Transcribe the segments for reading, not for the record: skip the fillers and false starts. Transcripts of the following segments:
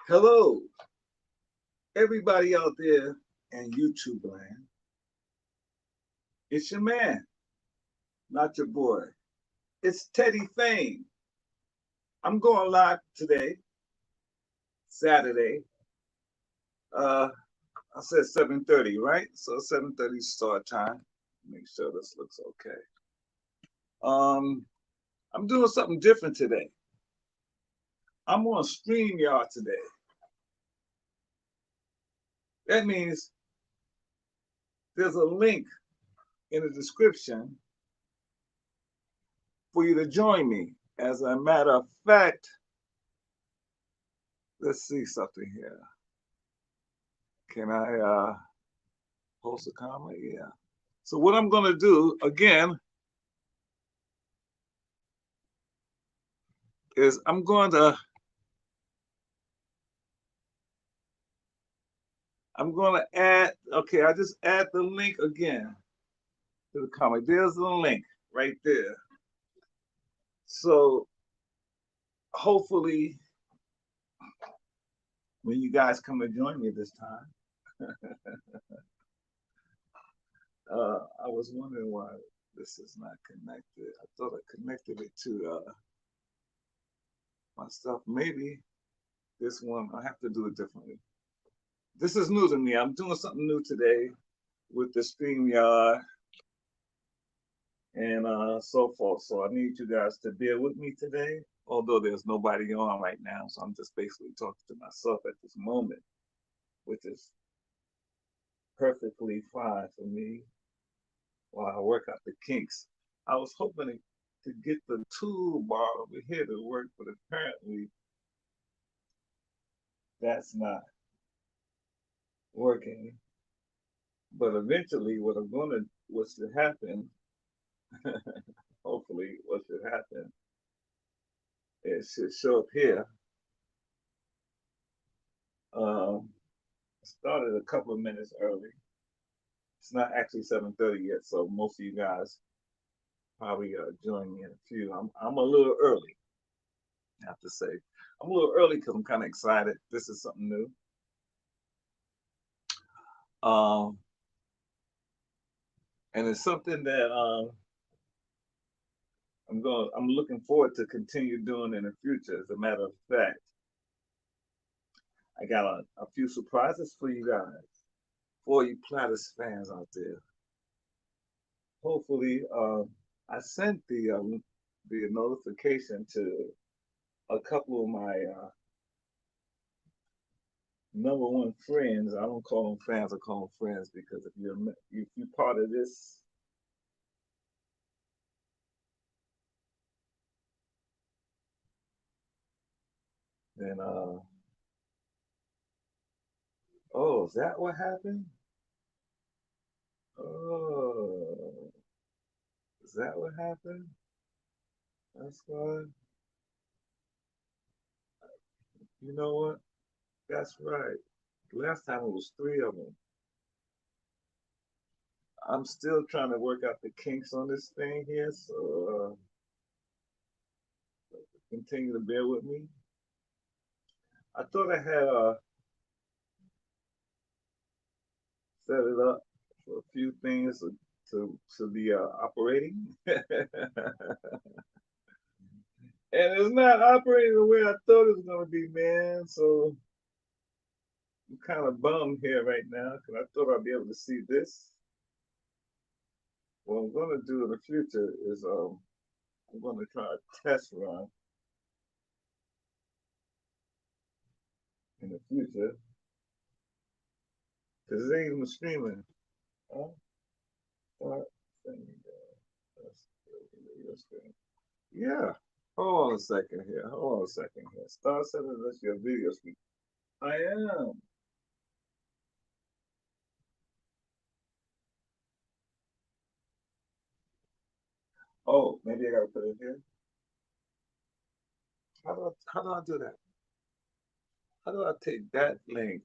Hello, everybody out there in YouTube land. It's your man, not your boy. It's Teddy Fame. I'm going live today, Saturday. Uh, I said 7:30, right? So 7:30 start time. Make sure this looks okay. I'm doing something different today. I'm on StreamYard today. That means there's a link in the description for you to join me. As a matter of fact, let's see something here. Can I post a comment? Yeah. So what I'm going to do again is I'm going to add. Okay, I just add the link again to the comment. There's the link right there. So hopefully, when you guys come to join me this time, I was wondering why this is not connected. I thought I connected it to my stuff. Maybe this one I have to do it differently. This is new to me. I'm doing something new today with the StreamYard and so forth. So I need you guys to bear with me today, although there's nobody on right now. So I'm just basically talking to myself at this moment, which is perfectly fine for me while I work out the kinks. I was hoping to get the toolbar over here to work, but apparently that's not working. But eventually, what should happen, hopefully, what should happen, it should show up here. Started a couple of minutes early. It's not actually 7:30 yet, so most of you guys probably join me in a few. I'm a little early, I have to say. I'm a little early because I'm kind of excited. This is something new. Um, and it's something that I'm looking forward to continue doing in the future. As a matter of fact, I got a few surprises for you guys, for you Platters fans out there. Hopefully, I sent the notification to a couple of my number one friends. I don't call them fans; I call them friends because if you're part of this, then oh, is that what happened? Oh, is that what happened? That's why. You know what? That's right. Last time it was three of them. I'm still trying to work out the kinks on this thing here, so continue to bear with me. I thought I had set it up for a few things to be operating, and it's not operating the way I thought it was going to be, man. So I'm kind of bummed here right now because I thought I'd be able to see this. What I'm going to do in the future is I'm going to try a test run in the future because it ain't even streaming. Huh? Start sending video stream. Yeah. Hold on a second here. Hold on a second here. Start sending us your video stream. I am. Oh, maybe I gotta put it here. How do I do that? How do I take that link?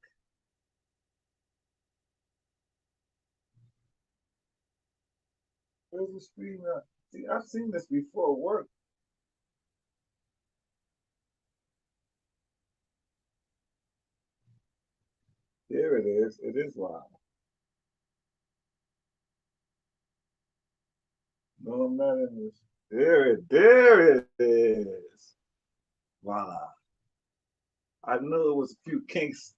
Where's the stream at? See, I've seen this before work. it is wild. No matter. There it is. Voila. I knew it was a few kinks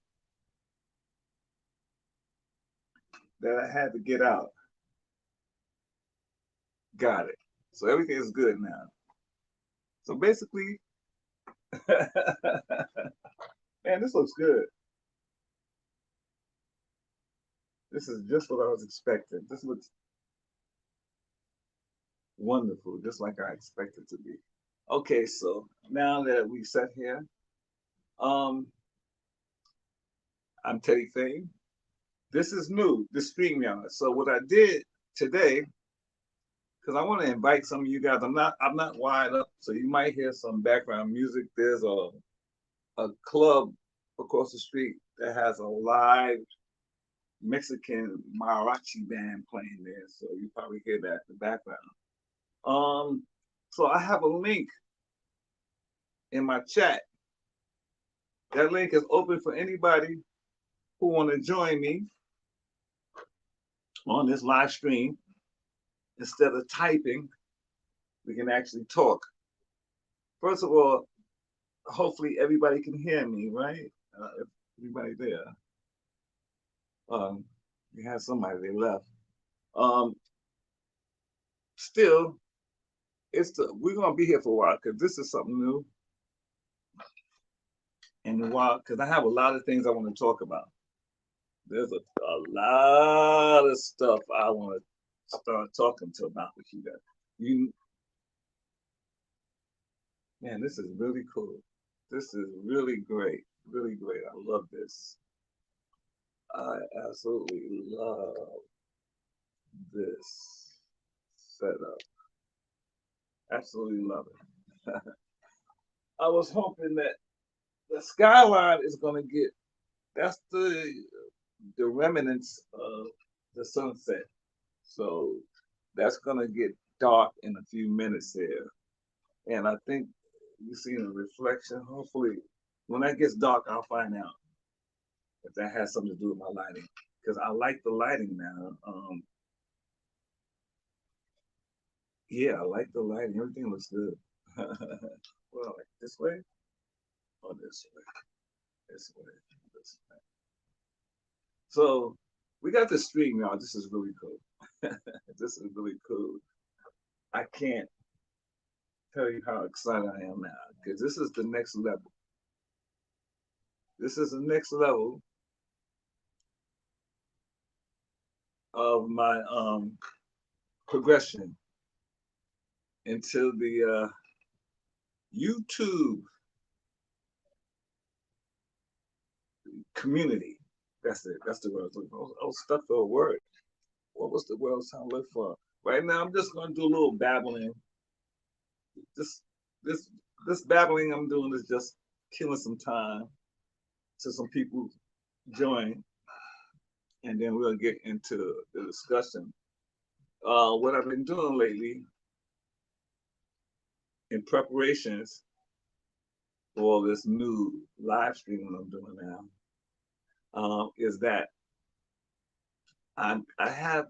that I had to get out. Got it. So everything is good now. So basically, man, this looks good. This is just what I was expecting. This looks wonderful, just like I expected to be. Okay, so now that we sat here, um, I'm Teddy Fame. This is new, the StreamYard. So what I did today, because I want to invite some of you guys. I'm not wired up, so you might hear some background music. There's a club across the street that has a live Mexican mariachi band playing there, so you probably hear that in the background. So I have a link in my chat. That link is open for anybody who want to join me on this live stream. Instead of typing, we can actually talk. First of all, hopefully everybody can hear me, right? If everybody there. We had somebody they left. Still, we're gonna be here for a while because this is something new. And a while, because I have a lot of things I want to talk about. There's a lot of stuff I want to start talking about with you guys. Man, this is really cool. This is really great. Really great. I love this. I absolutely love this setup. Absolutely love it. I was hoping that the skyline is going to get, that's the remnants of the sunset. So that's going to get dark in a few minutes here. And I think you see a reflection. Hopefully, when that gets dark, I'll find out if that has something to do with my lighting. Because I like the lighting now. Yeah, I like the lighting. Everything looks good. Well, like this way or this way? This way, this way. So we got the stream, y'all. This is really cool. This is really cool. I can't tell you how excited I am now because this is the next level. This is the next level of my progression into the YouTube community. That's it. That's the word I was looking for. I was stuck for a word. What was the word I was trying to look for? Right now, I'm just going to do a little babbling. This this babbling I'm doing is just killing some time to some people join, and then we'll get into the discussion. What I've been doing lately in preparations for this new live stream I'm doing now is that I have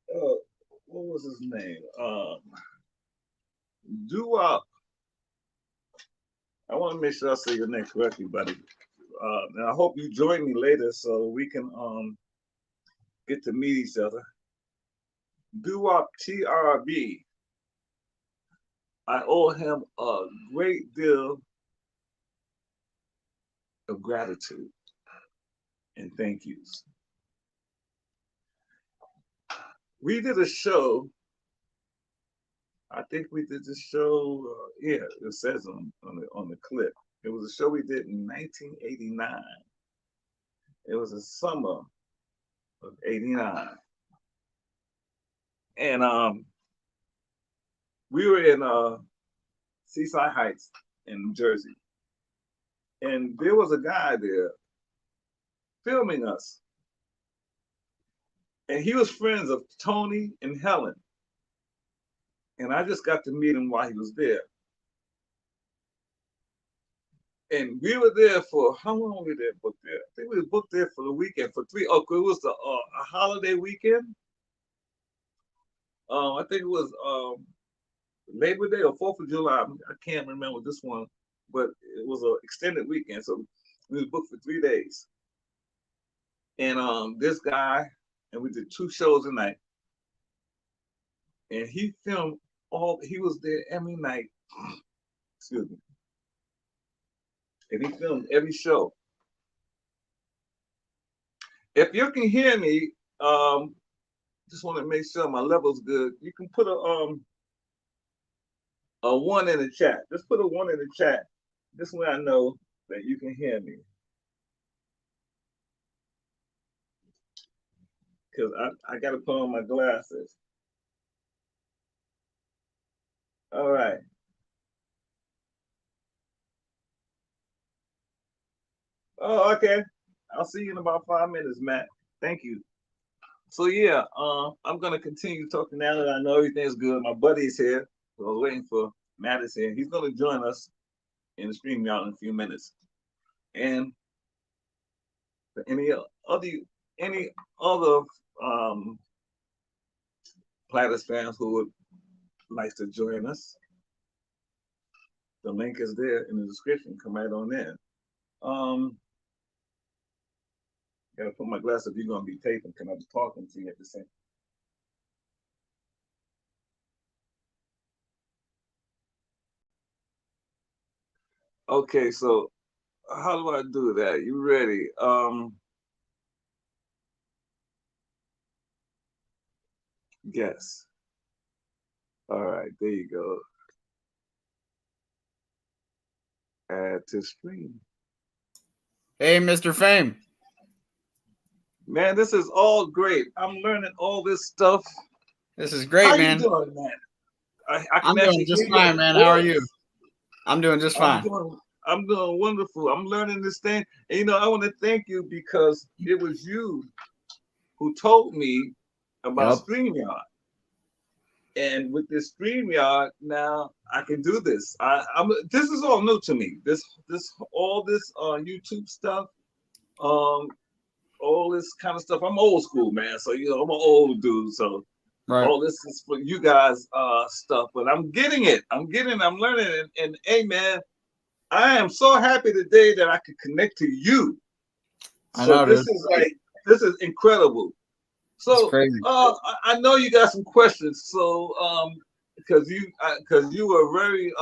what was his name? Doo-Wop. I want to make sure I say your name correctly, buddy. And I hope you join me later so we can get to meet each other. Doo-Wop TRB. I owe him a great deal of gratitude and thank yous. We did a show. I think we did this show. Yeah, it says on the clip. It was a show we did in 1989. It was the summer of '89, and we were in Seaside Heights in New Jersey, and there was a guy there filming us, and he was friends of Tony and Helen, and I just got to meet him while he was there. And we were there for how long were we there booked there? I think we were booked there for the weekend for three. Oh, it was a holiday weekend. I think it was Labor Day or 4th of July. I can't remember this one, but it was an extended weekend. So we was booked for 3 days. And this guy, and we did 2 shows a night. And he filmed he was there every night. Excuse me. And he filmed every show. If you can hear me, just want to make sure my level's good. You can put a 1 in the chat. Just put a 1 in the chat. This way I know that you can hear me. Because I got to put on my glasses. All right. Oh, okay. I'll see you in about 5 minutes, Matt. Thank you. So yeah, I'm gonna continue talking now that I know everything's good. My buddy's here. So I was waiting for Matt is here. He's gonna join us in the stream out in a few minutes. And for any other Platters fans who would like to join us, the link is there in the description. Come right on in. Gotta put my glasses if you're gonna be taping. Can I be talking to you at the same? Okay, so how do I do that? You ready? Yes. All right, there you go. Add to stream. Hey, Mr. Fame. Man, this is all great. I'm learning all this stuff. This is great, How man. you doing, man? I can I'm actually doing just hear fine, your man. voice. How are you? I'm doing just fine. I'm doing wonderful. I'm learning this thing. And, you know, I want to thank you because it was you who told me about StreamYard. And with this StreamYard, now I can do this. This is all new to me. All this YouTube stuff, all this kind of stuff. I'm old school, man. So you know, I'm an old dude. So all this is for you guys stuff. But I'm getting it. I'm learning it. And hey, man, I am so happy today that I could connect to you. So this is incredible. So I know you got some questions. So because you were very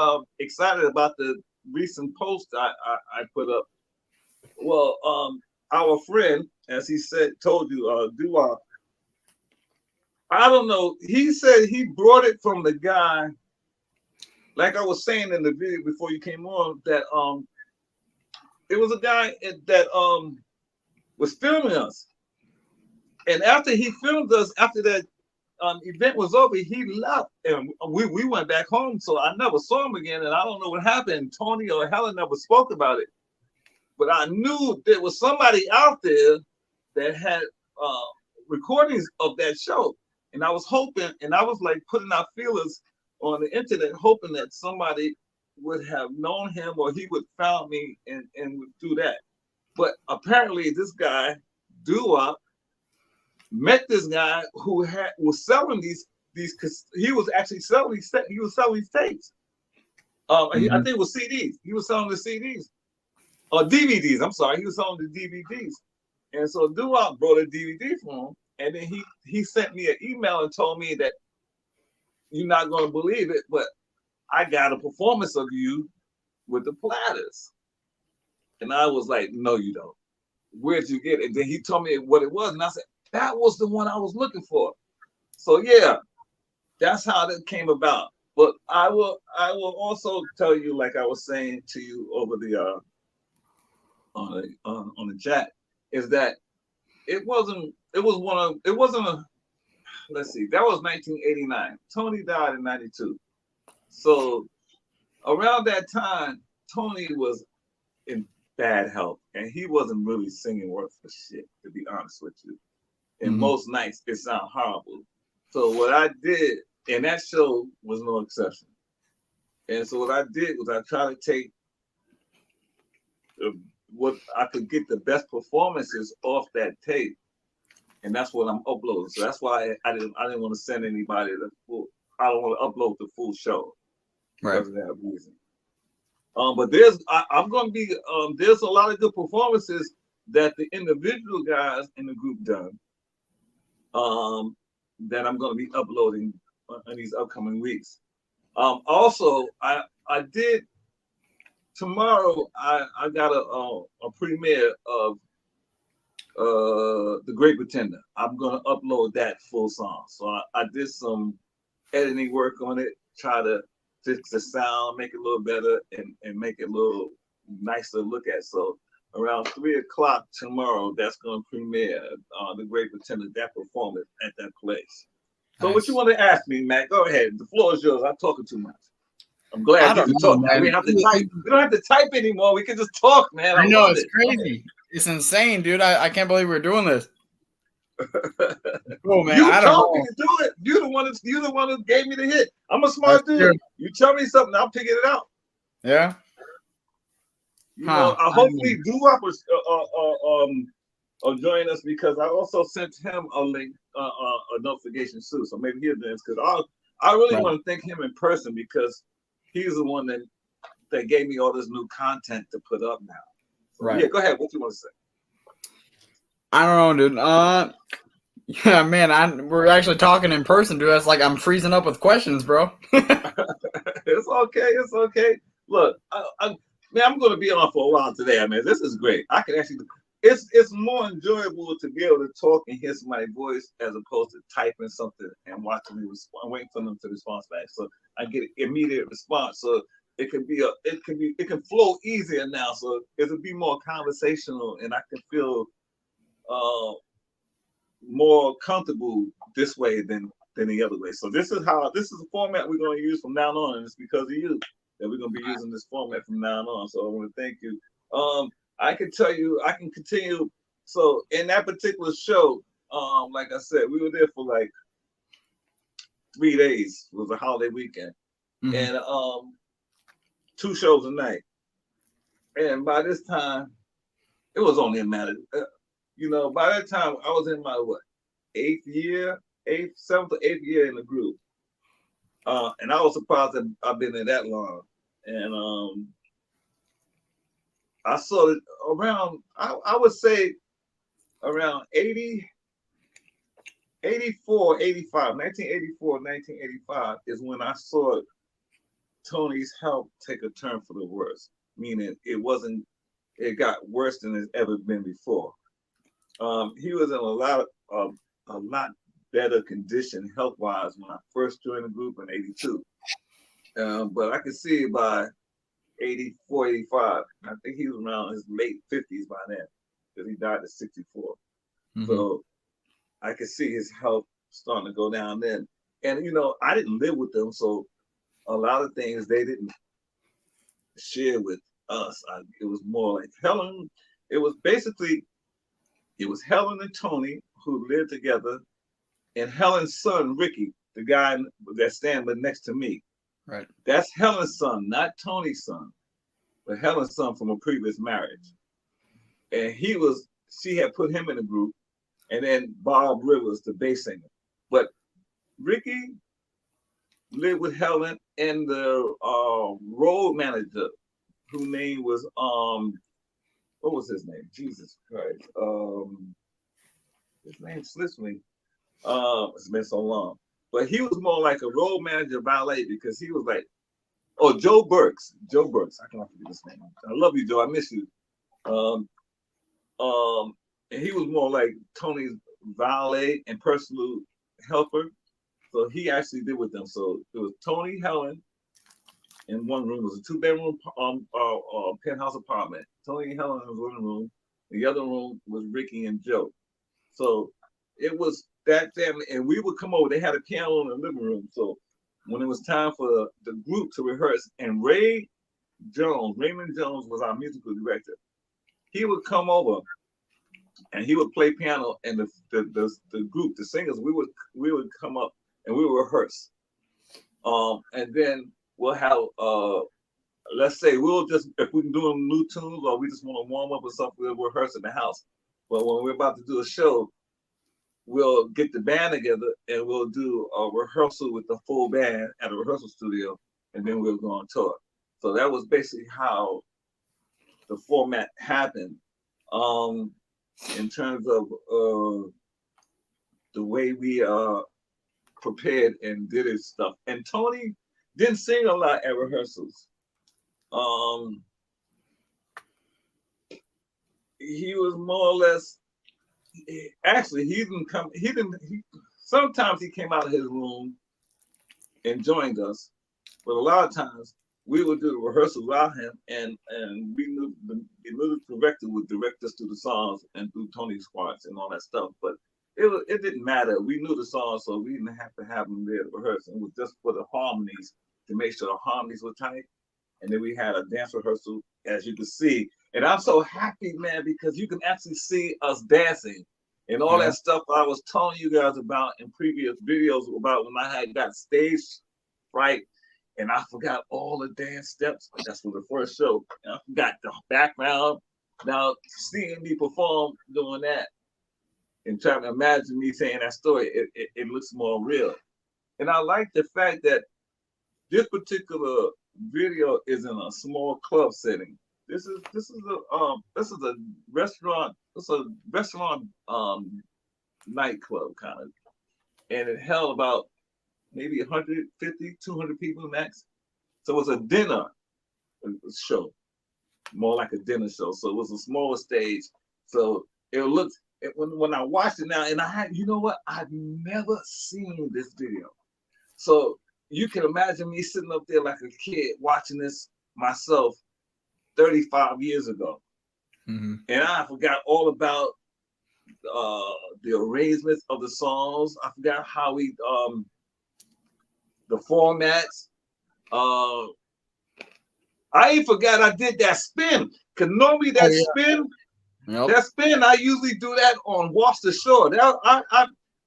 excited about the recent post I put up. Well, our friend, as he told you, Dua, I don't know. He said he brought it from the guy, like I was saying in the video before you came on, that it was a guy that was filming us. And after he filmed us, after that event was over, he left and we went back home. So I never saw him again. And I don't know what happened. Tony or Helen never spoke about it. But I knew there was somebody out there that had recordings of that show. And I was hoping, and I was like putting out feelers on the internet, hoping that somebody would have known him or he would found me and would do that. But apparently this guy, Dua, met this guy who was selling these he was actually selling these tapes. I think it was CDs. He was selling the CDs. Or DVDs, I'm sorry. He was selling the DVDs. And so Dua brought a DVD for him. And then he sent me an email and told me that you're not going to believe it, but I got a performance of you with the Platters. And I was like, no, you don't. Where'd you get it? And then he told me what it was. And I said, that was the one I was looking for. So yeah, that's how that came about. But I will also tell you, like I was saying to you over the on the chat, is that it wasn't a, let's see, that was 1989. Tony died in 92. So around that time, Tony was in bad health and he wasn't really singing worth for shit, to be honest with you. And most nights it sounded horrible. So what I did, and that show was no exception. And so what I did was I tried to take what I could get the best performances off that tape, and that's what I'm uploading. So that's why I didn't want to send anybody the full. I don't want to upload the full show Right. because of that reason. But I'm going to be there's a lot of good performances that the individual guys in the group done. That I'm going to be uploading in these upcoming weeks. Also, I did tomorrow. I got a premiere of The Great Pretender. I'm going to upload that full song. So I did some editing work on it, try to fix the sound, make it a little better, and make it a little nicer to look at. So around 3 o'clock tomorrow, that's going to premiere The Great Pretender, that performance at that place. So what you want to ask me, Matt? Go ahead. The floor is yours. I'm talking too much. I'm glad you can talk. Man. We have to type. We don't have to type anymore. We can just talk, man. I know, it's crazy. It's insane, dude. I can't believe we're doing this. Cool, man. You told me to do it. You're the one who gave me the hit. I'm a smart dude. True. You tell me something, I'll pick it out. Yeah. You know, hopefully Doo-Wop will join us because I also sent him a link, a notification too. So maybe he'll dance because I really want to thank him in person because he's the one that gave me all this new content to put up now. So, yeah, go ahead. What you want to say? I don't know, dude. Yeah, man. We're actually talking in person, dude. That's like I'm freezing up with questions, bro. It's okay. It's okay. Look, I'm going to be on for a while today. Man, this is great. I can actually. It's more enjoyable to be able to talk and hear my voice as opposed to typing something and watching me respond, waiting for them to respond back. So I get an immediate response. So it can flow easier now. So it'll be more conversational, and I can feel more comfortable this way than the other way. So this is the format we're going to use from now on, and it's because of you that we're going to be using this format from now on. So I want to thank you. I can tell you, I can continue. So in that particular show, like I said, we were there for like 3 days. It was a holiday weekend, and 2 shows a night. And by this time, it was only a matter. By that time, I was in my 7th or 8th year in the group, and I was surprised that I've been there that long. And I saw it around, I would say around 1985 is when I saw Tony's health take a turn for the worse, meaning it got worse than it's ever been before. He was in a lot better condition health-wise when I first joined the group in 82. But I could see by 84, 85. I think he was around his late 50s by then because he died at 64. So I could see his health starting to go down then. And, I didn't live with them. So a lot of things they didn't share with us. It was more like Helen. It was Helen and Tony who lived together, and Helen's son, Ricky, the guy that's standing next to me. Right. That's Helen's son, not Tony's son, but Helen's son from a previous marriage. And she had put him in a group, and then Bob Rivers, the bass singer. But Ricky lived with Helen and the road manager, whose name was what was his name? Jesus Christ. His name slips me. It's been so long. But he was more like a road manager valet because he was like, Joe Burks. Joe Burks. I cannot forget his name. I love you, Joe. I miss you. And he was more like Tony's valet and personal helper. So he actually did with them. So it was Tony, Helen, in one room. It was a 2-bedroom penthouse apartment. Tony and Helen was one room. The other room was Ricky and Joe. So it was that family, and we would come over. They had a piano in the living room. So when it was time for the group to rehearse, and Raymond Jones was our musical director. He would come over, and he would play piano, and the group, the singers, we would come up and we would rehearse. And then we'll have let's say we'll just, if we're doing new tunes or we just want to warm up or something, we'll rehearse in the house. But when we're about to do a show, we'll get the band together and we'll do a rehearsal with the full band at a rehearsal studio, and then we'll go on tour. So that was basically how the format happened. In terms of the way we prepared and did his stuff. And Tony didn't sing a lot at rehearsals. He was more or less, actually, sometimes he came out of his room and joined us, but a lot of times we would do the rehearsal without him, and we knew the music director would direct us through the songs and through Tony's parts and all that stuff. But it didn't matter. We knew the songs, so we didn't have to have them there to rehearse. It was just for the harmonies, to make sure the harmonies were tight. And then we had a dance rehearsal, as you can see. And I'm so happy, man, because you can actually see us dancing and all that stuff I was telling you guys about in previous videos about when I had got stage fright and I forgot all the dance steps. That's for the first show. And I forgot the background. Now, seeing me perform doing that and trying to imagine me saying that story, it looks more real. And I like the fact that this particular video is in a small club setting. This is a restaurant. It's a restaurant nightclub kind of, and it held about maybe 150, 200 people max. So it was a dinner show, more like a dinner show. So it was a smaller stage. So it looked, when I watched it now, and I had, you know what? I've never seen this video. So you can imagine me sitting up there like a kid watching this myself 35 years ago. Mm-hmm. And I forgot all about the arrangements of the songs. I forgot how we, the formats. I even forgot I did that spin. Because normally that spin, I usually do that on Watch the Shore.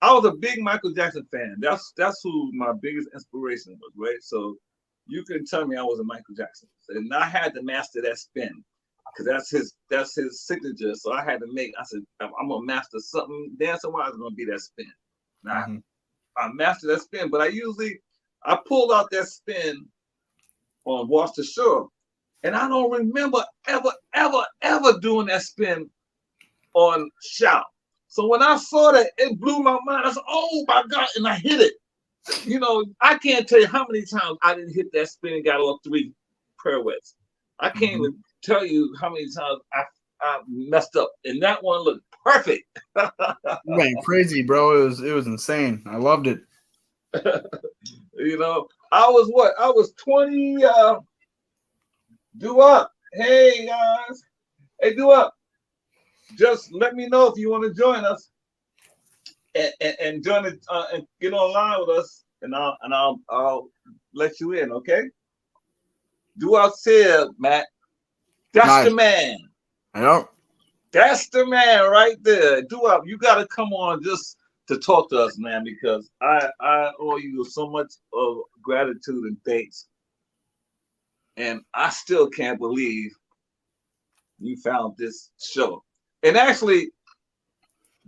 I was a big Michael Jackson fan. That's who my biggest inspiration was, right? So you couldn't tell me I was a Michael Jackson. And I had to master that spin because that's his signature. So I had to I said, I'm gonna master something. Dancing wise, gonna be that spin. Now I mastered that spin, but I pulled out that spin on Watch the Shore. And I don't remember ever doing that spin on Shout. So when I saw that, it blew my mind. I said, oh my God, and I hit it. You know, I can't tell you how many times I didn't hit that spin and got all 3 pirouettes. I can't even tell you how many times I messed up. And that one looked perfect. You went crazy, bro. It was insane. I loved it. You know, I was 20. Do up. Hey, guys. Hey, do up. Just let me know if you want to join us and join it and get online with us, and I'll let you in, okay? Do up here, Matt. That's the man. I know. That's the man right there. Do up. You got to come on just to talk to us, man, because I owe you so much of gratitude and thanks. And I still can't believe you found this show. And actually,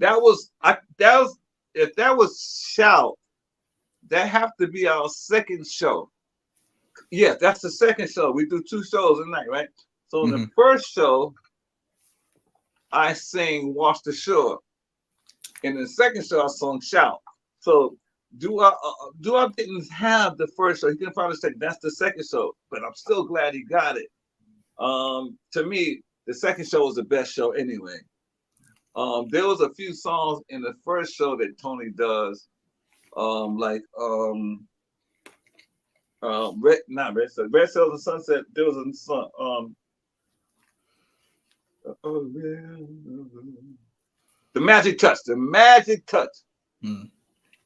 if that was Shout, that have to be our second show. Yeah, that's the second show. We do 2 shows a night, right? So in the first show, I sing Watch the Shore. In the second show, I sung Shout. So do I didn't have the first show. He didn't find the second. That's the second show. But I'm still glad he got it. To me, the second show was the best show anyway. There was a few songs in the first show that Tony does, like Red Sails and Sunset. There was a song, The Magic Touch.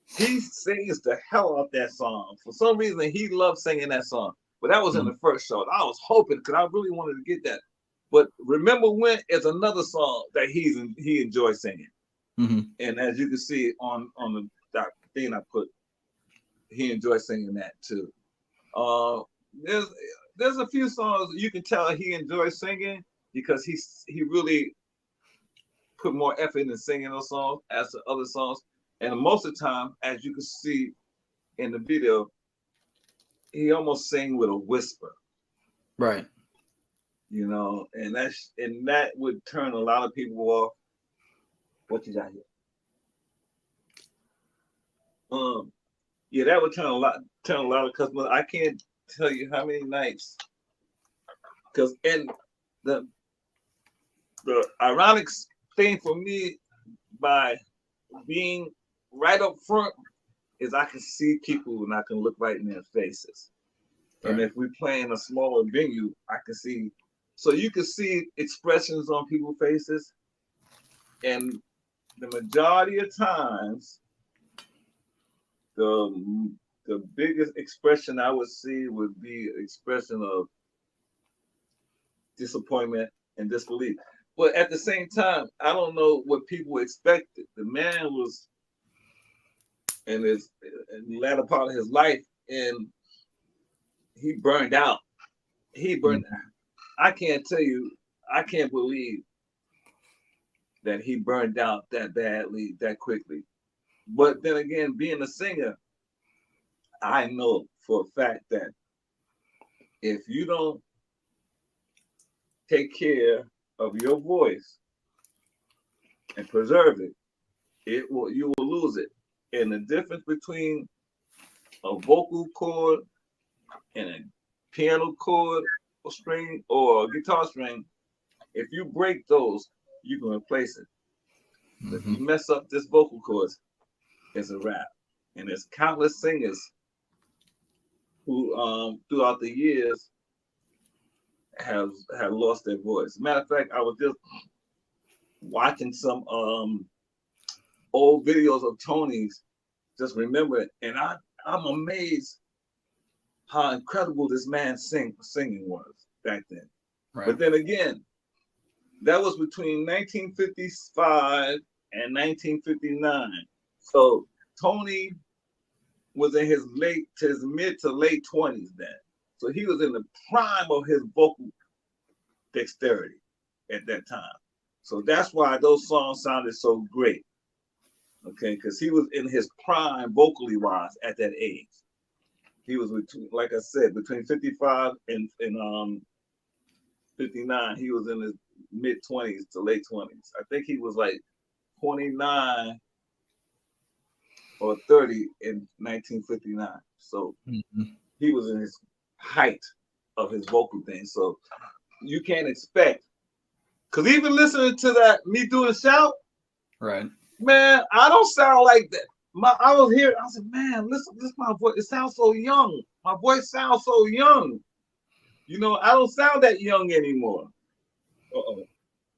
He sings the hell out that song. For some reason, he loves singing that song. But that was in the first show. I was hoping, because I really wanted to get that. But Remember When is another song that he enjoys singing. And as you can see on the thing I put, he enjoys singing that too. there's a few songs you can tell he enjoys singing because he really put more effort into singing those songs as to other songs. And most of the time, as you can see in the video, he almost sang with a whisper. Right. You know, and that would turn a lot of people off. What you got here? Yeah, that would turn a lot of customers. I can't tell you how many nights. Because and the ironic thing for me by being right up front is I can see people and I can look right in their faces. Right. And if we play in a smaller venue, I can see. So you can see expressions on people's faces, and the majority of times, the biggest expression I would see would be an expression of disappointment and disbelief. But at the same time, I don't know what people expected. The man was in the latter part of his life, and he burned out. He burned out. I can't tell you, I can't believe that he burned out that badly, that quickly. But then again, being a singer, I know for a fact that if you don't take care of your voice and preserve it, you will lose it. And the difference between a vocal cord and a piano chord or string or a guitar string, if you break those, you can replace it. Mm-hmm. If you mess up this vocal cords, it's a wrap. And there's countless singers who throughout the years have lost their voice. Matter of fact, I was just watching some old videos of Tony's, just remember it, and I'm amazed how incredible this man's singing was back then. Right. But then again, that was between 1955 and 1959. So Tony was in his mid to late 20s then. So he was in the prime of his vocal dexterity at that time. So that's why those songs sounded so great. Okay, because he was in his prime vocally wise at that age. He was like I said, between 55 and 59, he was in his mid 20s to late 20s. I think he was like 29 or 30 in 1959. So he was in his height of his vocal thing. So you can't expect, because even listening to that, me doing shout, right? Man, I don't sound like that. I was here. I said, man, listen, this my voice. It sounds so young. My voice sounds so young. You know, I don't sound that young anymore. Uh-oh.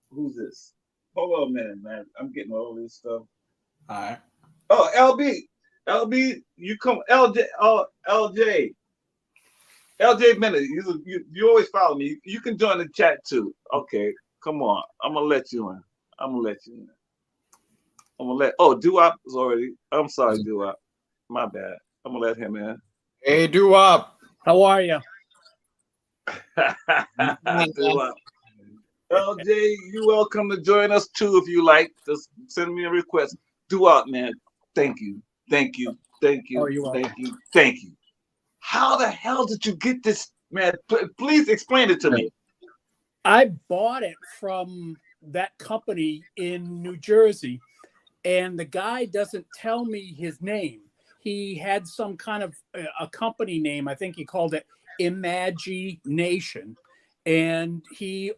Who's this? Hold on a minute, man. I'm getting all this stuff. All right. Oh, LB, you come. LJ Bennett. You always follow me. You can join the chat too. Okay, come on. I'm gonna let you in. Doo-Wop is already. I'm sorry, Doo-Wop. My bad. I'm gonna let him in. Hey, Doo-Wop. How are you? Doo-Wop. LJ, you're welcome to join us too if you like. Just send me a request. Doo-Wop, man. Thank you. Oh, Thank you. How the hell did you get this, man? Please explain it to me. I bought it from that company in New Jersey. And the guy doesn't tell me his name. He had some kind of a company name. I think he called it Imagination. And it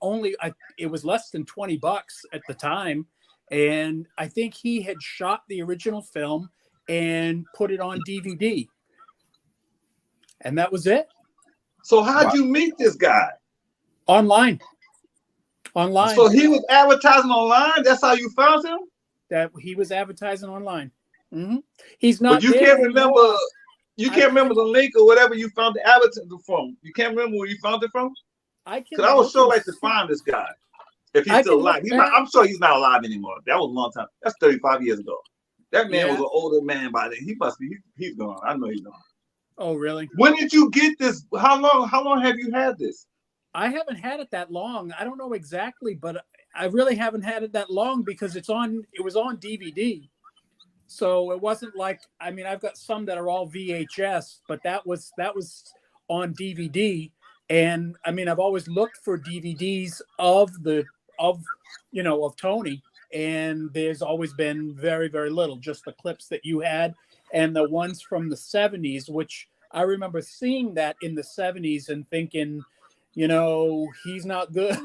was less than $20 at the time. And I think he had shot the original film and put it on DVD. And that was it. So how'd you meet this guy? Online. So he was advertising online? That's how you found him? That he was advertising online. Mm-hmm. He's not. But you can't remember. You can't remember the link or whatever you found the advertisement from. You can't remember where you found it from. Because I would sure like to find this guy if he's still alive. I'm sure he's not alive anymore. That was a long time. That's 35 years ago. That man was an older man by then. He must be. He's gone. I know he's gone. Oh, really? When did you get this? How long have you had this? I haven't had it that long. I don't know exactly, but I really haven't had it that long because it was on DVD. So it wasn't like, I mean, I've got some that are all VHS, but that was on DVD. And I mean, I've always looked for DVDs of Tony, and there's always been very, very little, just the clips that you had and the ones from the 70s, which I remember seeing that in the 70s and thinking, he's not good.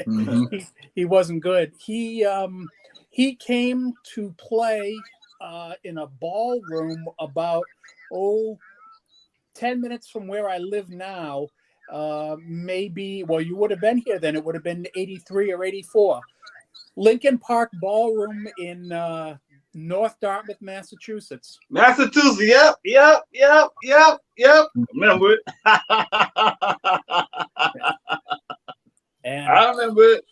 Mm-hmm. he wasn't good. He came to play in a ballroom about 10 minutes from where I live now. Maybe, well, you would have been here then. It would have been 83 or 84. Lincoln Park Ballroom in North Dartmouth, Massachusetts. Massachusetts. Yep. Remember it. And I remember it.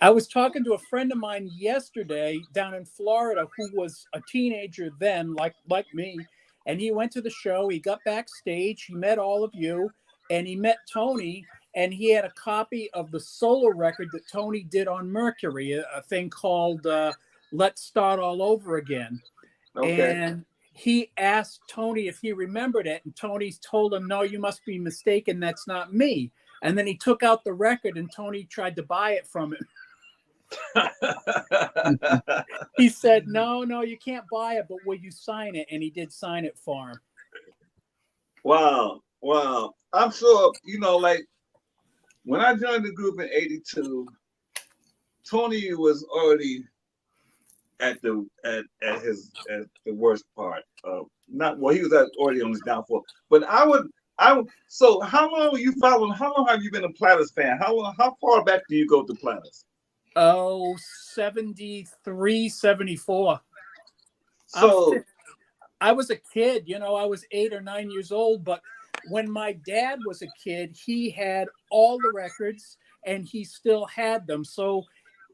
I was talking to a friend of mine yesterday down in Florida who was a teenager then, like me, and he went to the show. He got backstage. He met all of you, and he met Tony, and he had a copy of the solo record that Tony did on Mercury, a thing called Let's Start All Over Again. Okay. And he asked Tony if he remembered it, and Tony told him, "No, you must be mistaken. That's not me." And then he took out the record, and Tony tried to buy it from him. He said, no, you can't buy it, but will you sign it? And he did sign it for him. Wow. I'm sure, like when I joined the group in 82, Tony was already at the worst part of he was already on his downfall. But so how long were you following? How long have you been a Platters fan? How far back do you go to Platters? 73, 74. So I was a kid, I was 8 or 9 years old, but when my dad was a kid, he had all the records and he still had them. So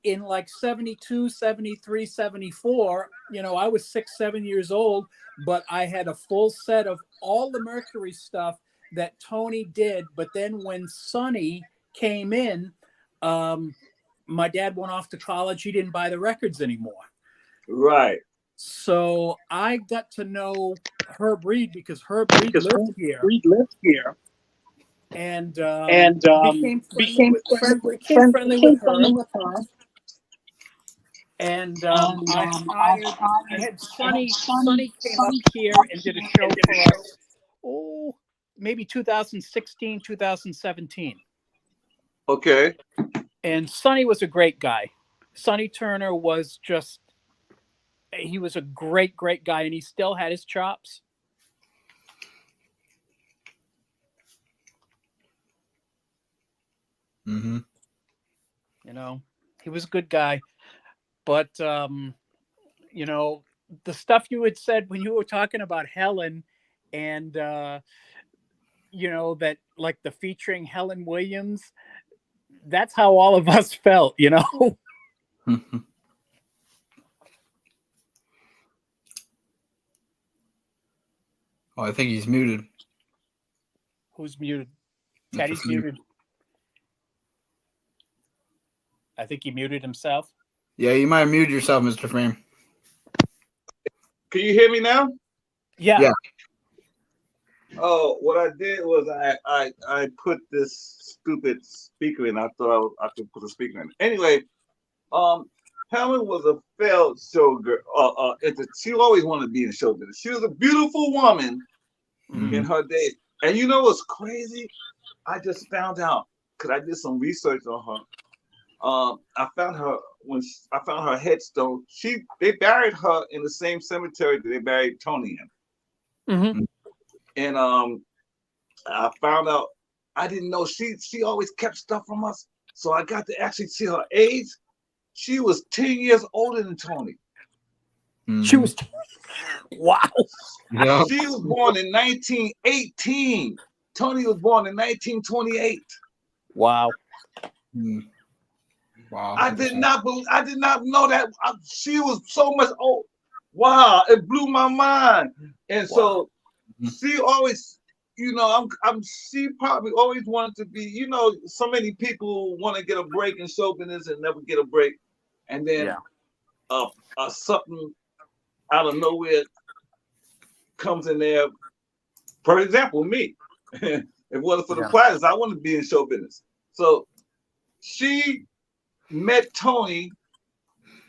in like 72, 73, 74, I was 6, 7 years old, but I had a full set of all the Mercury stuff that Tony did. But then when Sonny came in, my dad went off to college. He didn't buy the records anymore. Right. So I got to know Herb Reed because Herb Reed lived here. And became friendly with her. And I had Sonny came up here and did a show for us. Maybe 2016, 2017. Okay. And Sonny was a great guy. Sonny Turner was he was a great, great guy, and he still had his chops. Mm-hmm. He was a good guy. But, the stuff you had said when you were talking about Helen and, that like the featuring Helen Williams, that's how all of us felt, Mm-hmm. Oh, I think he's muted. Who's muted? Teddy's muted. I think he muted himself. Yeah, you might have muted yourself, Mr. Frame. Can you hear me now? Yeah. Oh, what I did was I put this stupid speaker in. I thought I could put a speaker in. Anyway, Helen was a failed showgirl. She always wanted to be in show business. She was a beautiful woman in her day. And you know what's crazy? I just found out because I did some research on her. I found her headstone. They buried her in the same cemetery that they buried Tony in. Mm-hmm. And I found out, I didn't know she always kept stuff from us. So I got to actually see her age. She was 10 years older than Tony. Mm-hmm. She was, wow. Yeah. She was born in 1918. Tony was born in 1928. Wow. Mm. Wow. I did not know that she was so much old. Wow, it blew my mind. And so she always, she probably always wanted to be, so many people want to get a break in show business and never get a break. And then something out of nowhere comes in there. For example, me. If it wasn't for the Platters, I wouldn't be in show business. So she met Tony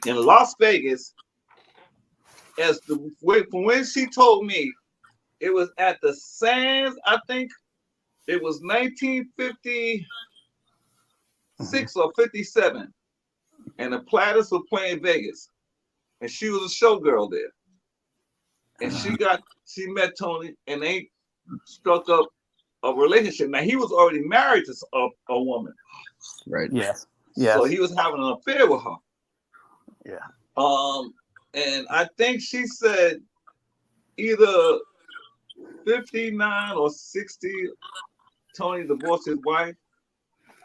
in Las Vegas from when she told me it was at the Sands, I think it was 1956 or 57. And the Platters were playing Vegas. And she was a showgirl there. And she met Tony and they struck up a relationship. Now he was already married to a woman. Right. Yes. So he was having an affair with her. Yeah. And I think she said either 59 or 60, Tony divorced his wife.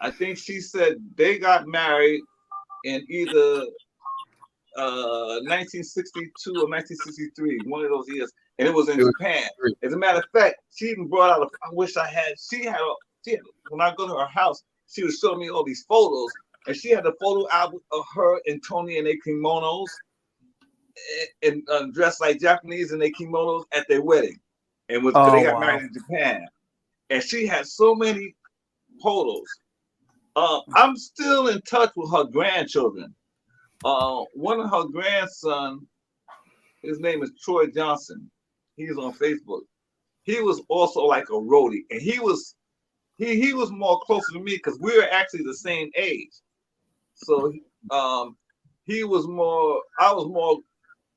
I think she said they got married in either 1962 or 1963, one of those years, and it was in Japan. As a matter of fact, she even brought out she had when I go to her house, she was showing me all these photos, and she had a photo album of her and Tony in their kimonos and dressed like Japanese in their kimonos at their wedding, and they got married in Japan. And she had so many photos. I'm still in touch with her grandchildren. One of her grandson, his name is Troy Johnson. He's on Facebook. He was also like a roadie, and he was more closer to me because we were actually the same age. So I was more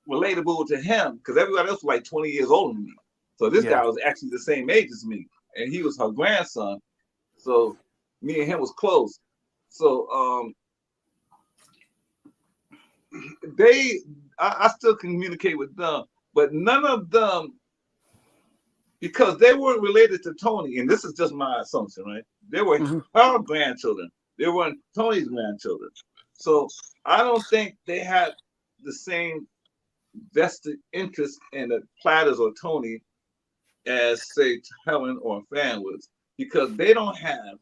relatable to him because everybody else was like 20 years older than me. So this guy was actually the same age as me, and he was her grandson. So me and him was close. So I still communicate with them, but none of them, because they weren't related to Tony, and this is just my assumption, right? They were her grandchildren. They weren't Tony's grandchildren. So I don't think they had the same vested interest in the Platters or Tony as, say, Helen or Fan was, because they don't have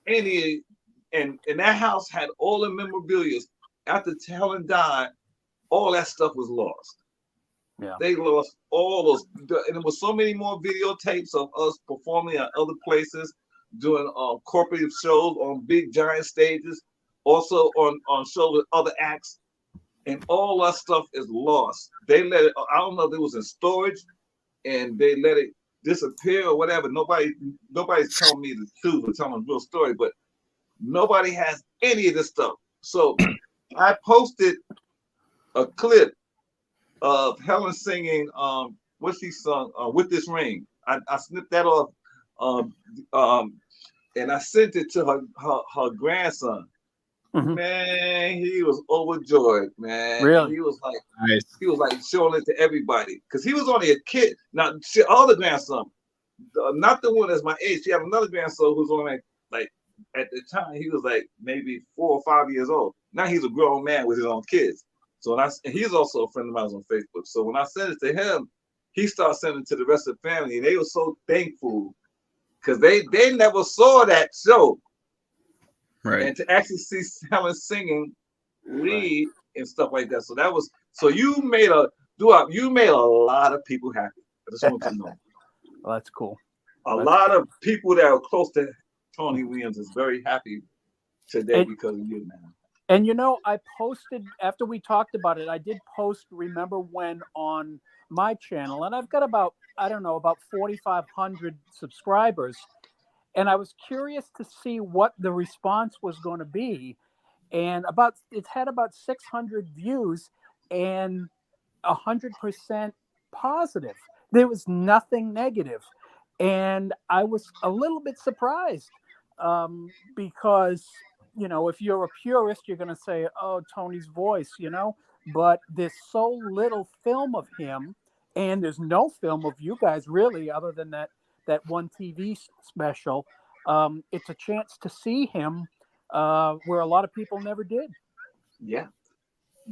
any, and that house had all the memorabilia. After Helen died, all that stuff was lost. Yeah. They lost all those, and there was so many more videotapes of us performing at other places, doing corporate shows on big giant stages, also on shows with other acts, and all that stuff is lost. They let it, I don't know if it was in storage, and they let it disappear or whatever. Nobody's telling me the truth or telling the real story, but nobody has any of this stuff. So I posted a clip of Helen singing what she sung, With This Ring. I snipped that off, and I sent it to her grandson. Man, he was overjoyed, man. Really? He was like, Nice. he was like showing it to everybody because he was only a kid. Now, she other grandson, not the one that's my age. She had another grandson who's only like at the time he was like maybe 4 or 5 years old. Now he's a grown man with his own kids. So and he's also a friend of mine on Facebook. So when I sent it to him, he started sending it to the rest of the family, and they were so thankful because they never saw that show. Right. And to actually see Helen singing lead and stuff like that. So that was, so you made a lot of people happy. I just want you to know. Well, that's cool. A lot of people that are close to Tony Williams is very happy today because of you, man. And you know, I posted after we talked about it, I did post Remember When on my channel, and I've got about 4,500 subscribers. And I was curious to see what the response was going to be. And it had about 600 views and 100% positive. There was nothing negative. And I was a little bit surprised because, you know, if you're a purist, you're going to say, oh, Tony's voice, you know, but there's so little film of him, and there's no film of you guys really, other than that one TV special. It's a chance to see him where a lot of people never did. Yeah,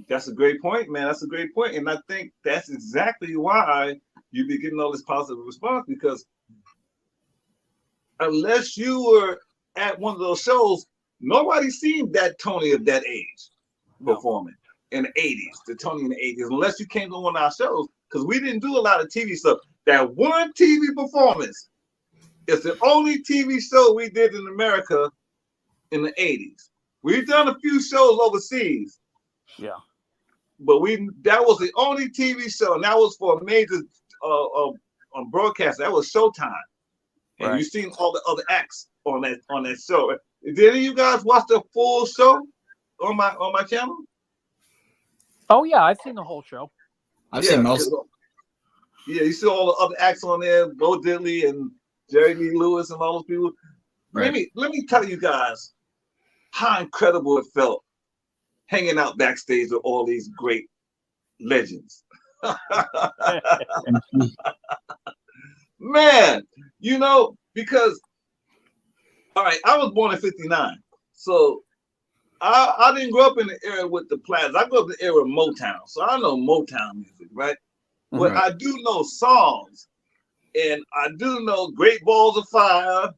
that's a great point, man. That's a great point. And I think that's exactly why you'd be getting all this positive response because unless you were at one of those shows, nobody seen that Tony of that age performing in the 80s, the Tony in the 80s, unless you came to one of our shows, because we didn't do a lot of TV stuff. That one TV performance is the only TV show we did in America in the 80s. We've done a few shows overseas. Yeah. But that was the only TV show, and that was for a major broadcast. That was Showtime. And you've seen all the other acts on that show. Did any of you guys watch the full show on my channel? Oh yeah, I've seen the whole show. I've seen most. Yeah, you see all the other acts on there, Bo Diddley and Jerry Lee Lewis and all those people. Right. Let me tell you guys how incredible it felt hanging out backstage with all these great legends. Man, because all right, I was born in 59. So I didn't grow up in the era with the Platters. I grew up in the era of Motown. So I know Motown music, right? But I do know songs, and I do know Great Balls of Fire.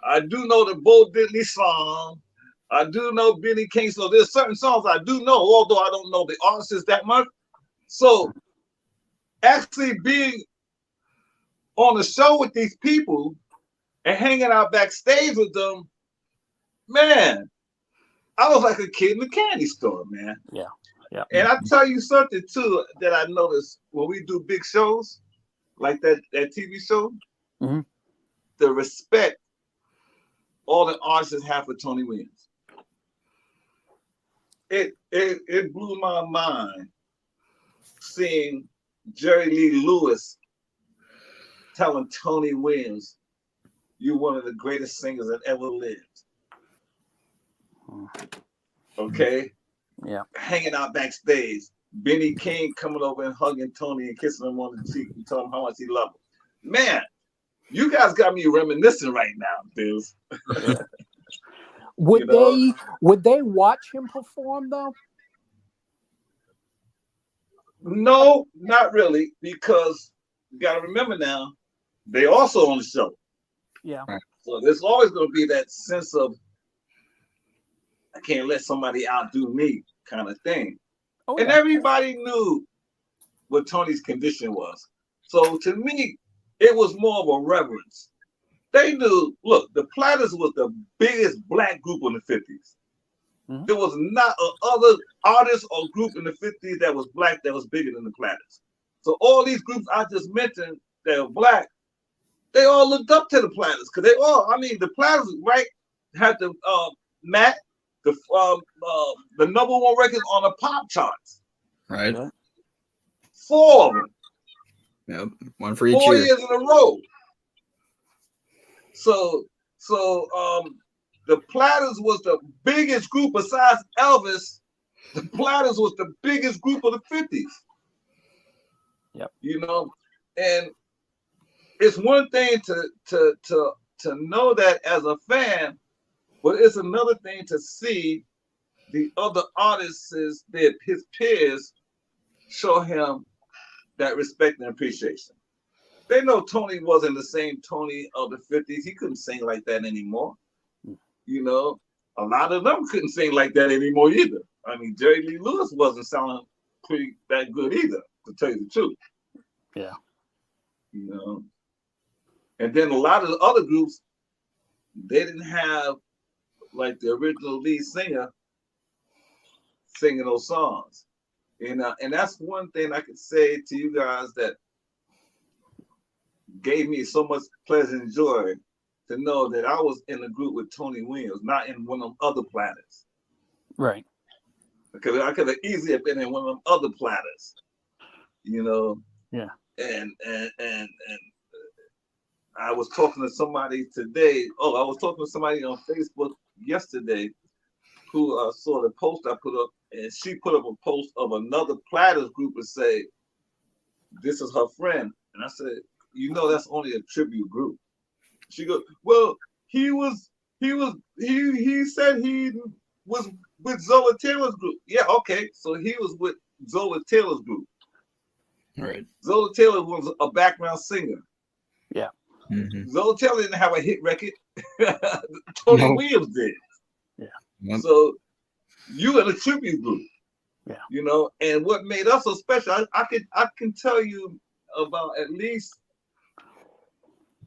I do know the Bo Diddley song. I do know Benny King. So there's certain songs I do know, although I don't know the artists that much. So actually being on the show with these people and hanging out backstage with them, man, I was like a kid in the candy store, man. Yeah. Yeah. And I tell you something too that I noticed when we do big shows like that TV show, the respect all the artists have for Tony Williams. It blew my mind seeing Jerry Lee Lewis telling Tony Williams, "You're one of the greatest singers that ever lived." Okay. Yeah. Hanging out backstage, Benny King coming over and hugging Tony and kissing him on the cheek and telling him how much he loved him. Man, you guys got me reminiscing right now, dudes. Would they watch him perform though? No, not really, because you got to remember now, they also on the show. Yeah. So there's always going to be that sense of I can't let somebody outdo me kind of thing. Oh, and everybody knew what Tony's condition was. So to me, it was more of a reverence. They knew, look, the Platters was the biggest black group in the 50s. There was not other artist or group in the 50s that was black that was bigger than the Platters. So all these groups I just mentioned that were black, they all looked up to the Platters because the Platters, right, had the Matt, the number one record on the pop charts. Right. 4 of them. Yep. One for each 4 year. years in a row. So the Platters was the biggest group besides Elvis. The Platters was the biggest group of the 50s. Yep. And it's one thing to know that as a fan, but it's another thing to see the other artists, his peers, show him that respect and appreciation. They know Tony wasn't the same Tony of the 50s. He couldn't sing like that anymore. A lot of them couldn't sing like that anymore either. I mean, Jerry Lee Lewis wasn't sounding pretty that good either, to tell you the truth. Yeah. And then a lot of the other groups, they didn't have like the original lead singer singing those songs. And that's one thing I could say to you guys that gave me so much pleasure and joy to know that I was in a group with Tony Williams, not in one of them other Platters. Right. Because I could have easily have been in one of them other Platters. Yeah. And I was talking to somebody today. I was talking to somebody on Facebook yesterday who saw the post I put up, and she put up a post of another Platters group and say, "This is her friend." And I said, that's only a tribute group. She goes, "Well, he said he was with Zola Taylor's group." Yeah, okay. So he was with Zola Taylor's group. Right. Zola Taylor was a background singer. Yeah. Mm-hmm. Zola Taylor didn't have a hit record. Tony No. Williams did. Yeah. Yep. So you in a tribute group. Yeah. You know, and what made us so special, I can tell you about at least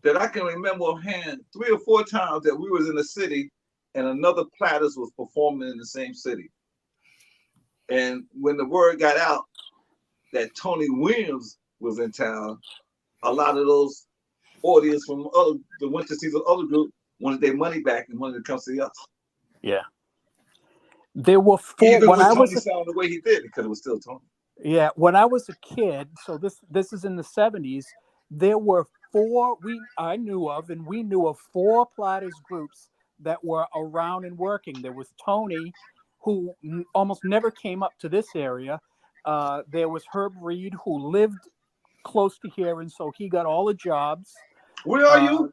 that I can remember offhand 3 or 4 times that we was in the city and another Platters was performing in the same city. And when the word got out that Tony Williams was in town, a lot of those audience from the went to see the other group wanted their money back and wanted to come see us. Yeah. There were 4 Even when with I Tony was sounding the way he did, because it was still Tony. yeah, when I was a kid, so this is in the 70s, there were 4 I knew of, and we knew of 4 Platters groups that were around and working. There was Tony, who almost never came up to this area. There was Herb Reed, who lived close to here, and so he got all the jobs. Where are you?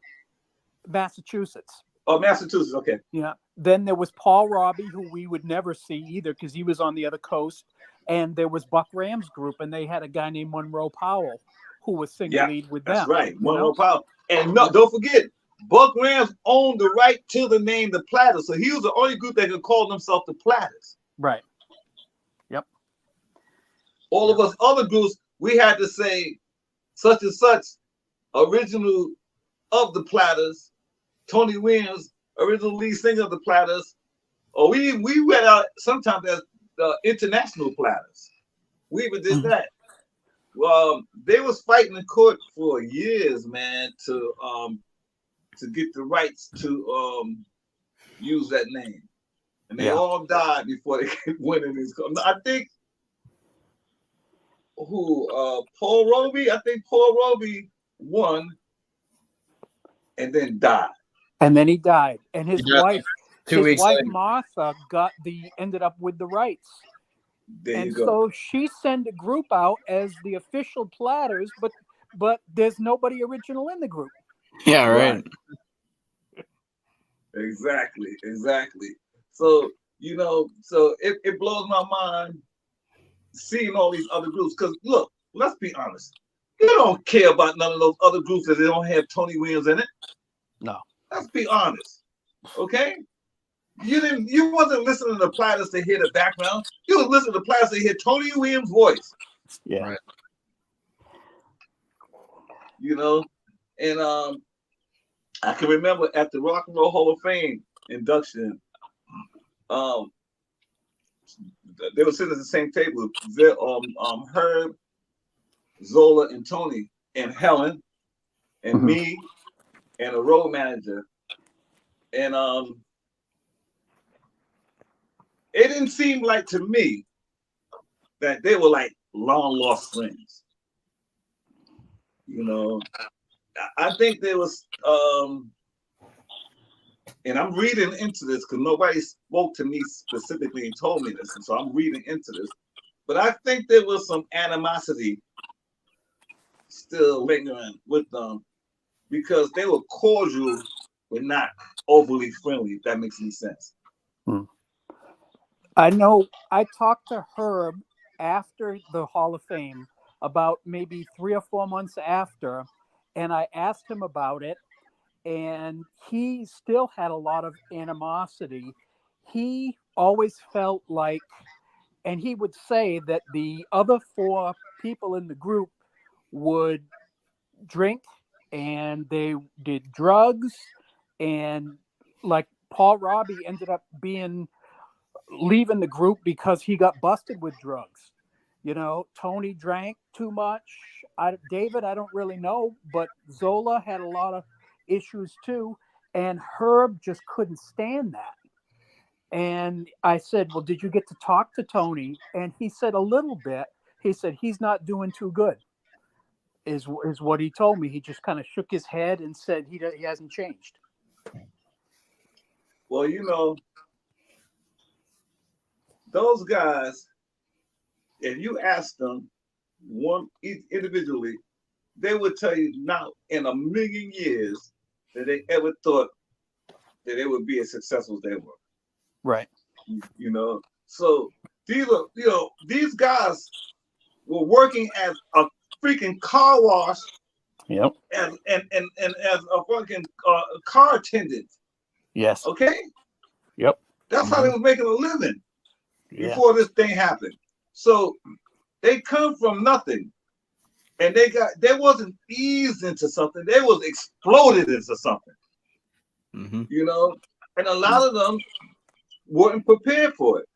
Massachusetts. Oh, Massachusetts. Okay. Yeah. Then there was Paul Robbie, who we would never see either because he was on the other coast. And there was Buck Ram's group, and they had a guy named Monroe Powell who was singing lead with them. That's right, Monroe Powell. And no, don't forget, Buck Rams owned the right to the name the Platters, so he was the only group that could call themselves the Platters. Right. Yep. All of us other groups, we had to say such and such, original of the Platters, Tony Williams, original lead singer of the Platters, or we went out sometimes as the international Platters. We even did that. They was fighting in court for years, man, to get the rights to use that name, and they all died before they could win in these. I think Paul Roby. I think Paul Roby won, and then died. And then he died, and his wife, 2 weeks later. Martha, ended up with the rights. There you and go. So she sent a group out as the official Platters, but there's nobody original in the group. Yeah, right. Exactly. So it blows my mind seeing all these other groups. Because look, let's be honest, you don't care about none of those other groups that they don't have Tony Williams in it. No. Let's be honest, okay? You wasn't listening to the Platters to hear the background. You was listening to the Platters to hear Tony Williams' voice. Yeah. Right. You know, and I can remember at the Rock and Roll Hall of Fame induction, they were sitting at the same table. Herb, Zola, and Tony, and Helen, and me, and a road manager, and it didn't seem like to me that they were like long lost friends. You know, I think there was, and I'm reading into this because nobody spoke to me specifically and told me this, and so I'm reading into this. But I think there was some animosity still lingering with them because they were cordial but not overly friendly, if that makes any sense. I know I talked to Herb after the Hall of Fame, about maybe 3 or 4 months after, and I asked him about it, and he still had a lot of animosity. He always felt like, and he would say that the other 4 people in the group would drink and they did drugs, and like Paul Robbie ended up leaving the group because he got busted with drugs. You know, Tony drank too much. David, I don't really know, but Zola had a lot of issues too, and Herb just couldn't stand that. And I said, well, did you get to talk to Tony? And he said a little bit. He said he's not doing too good, is what he told me. He just kind of shook his head and said he hasn't changed. Well, you know, those guys, if you ask them one individually, they would tell you not in a million years that they ever thought that they would be as successful as they were. Right. You know, so these guys were working as freaking car wash Yep. and as a fucking car attendant. Yes. Okay, Yep. that's how they was making a living Yeah. before this thing happened. So they come from nothing, and they wasn't eased into something. They was exploded into something. You know, and a lot of them weren't prepared for it.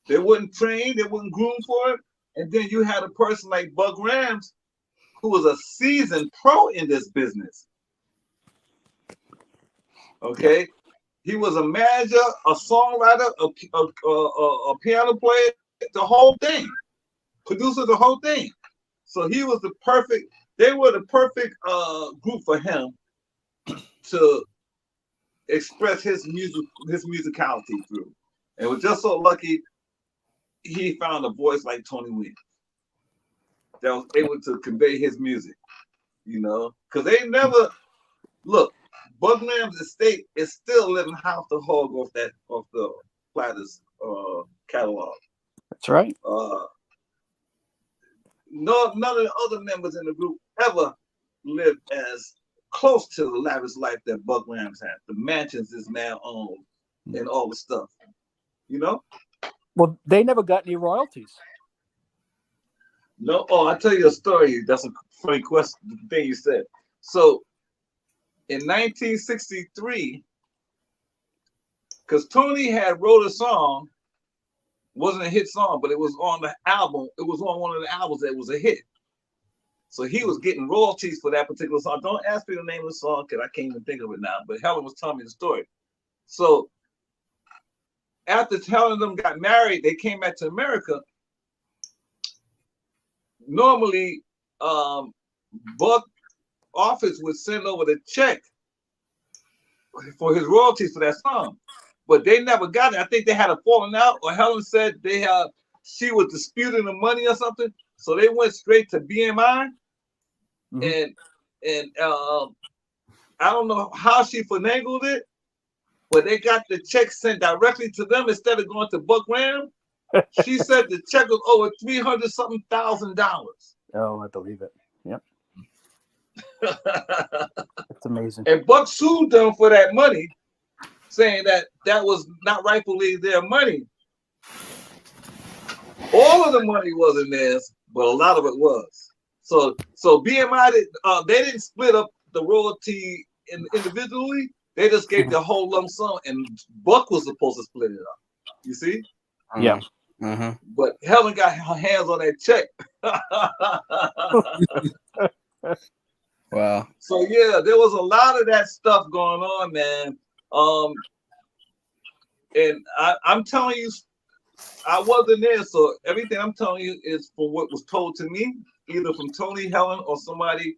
They weren't trained. They weren't groomed for it. And then you had a person like Buck Rams, who was a seasoned pro in this business. Okay, he was a manager, a songwriter, a piano player, the whole thing, producer, the whole thing. So he was the perfect. They were the perfect group for him to express his musicality through. And was just so lucky he found a voice like Tony Williams that was able to convey his music. You know, because they never look. Buck Rams' estate is still living house to hog off the Platters catalog. That's right. No, none of the other members in the group ever lived as close to the lavish life that Buck Rams had. The mansions this man owned and all the stuff. You know? Well, they never got any royalties. No. Oh, I'll tell you a story. That's a funny question. The thing you said. So in 1963, because Tony had wrote a song, wasn't a hit song, but it was on the album. It was on one of the albums that was a hit. So he was getting royalties for that particular song. Don't ask me the name of the song because I can't even think of it now. But Helen was telling me the story. So after Helen and them got married, they came back to America. Normally, Buck office would send over the check for his royalties for that song, but they never got it. I think they had a falling out, or Helen said she was disputing the money or something, so they went straight to BMI, and I don't know how she finagled it, but they got the check sent directly to them instead of going to Buck Ram. She said the check was over $300,000. Oh, I believe it. Yep. It's amazing. And Buck sued them for that money, saying that was not rightfully their money. All of the money wasn't theirs, but a lot of it was. So BMI they didn't split up the royalty individually. They just gave the whole lump sum, and Buck was supposed to split it up. You see? Yeah. But Helen got her hands on that check. Wow. So yeah, there was a lot of that stuff going on, man. And I'm telling you, I wasn't there, so everything I'm telling you is from what was told to me, either from Tony, Helen, or somebody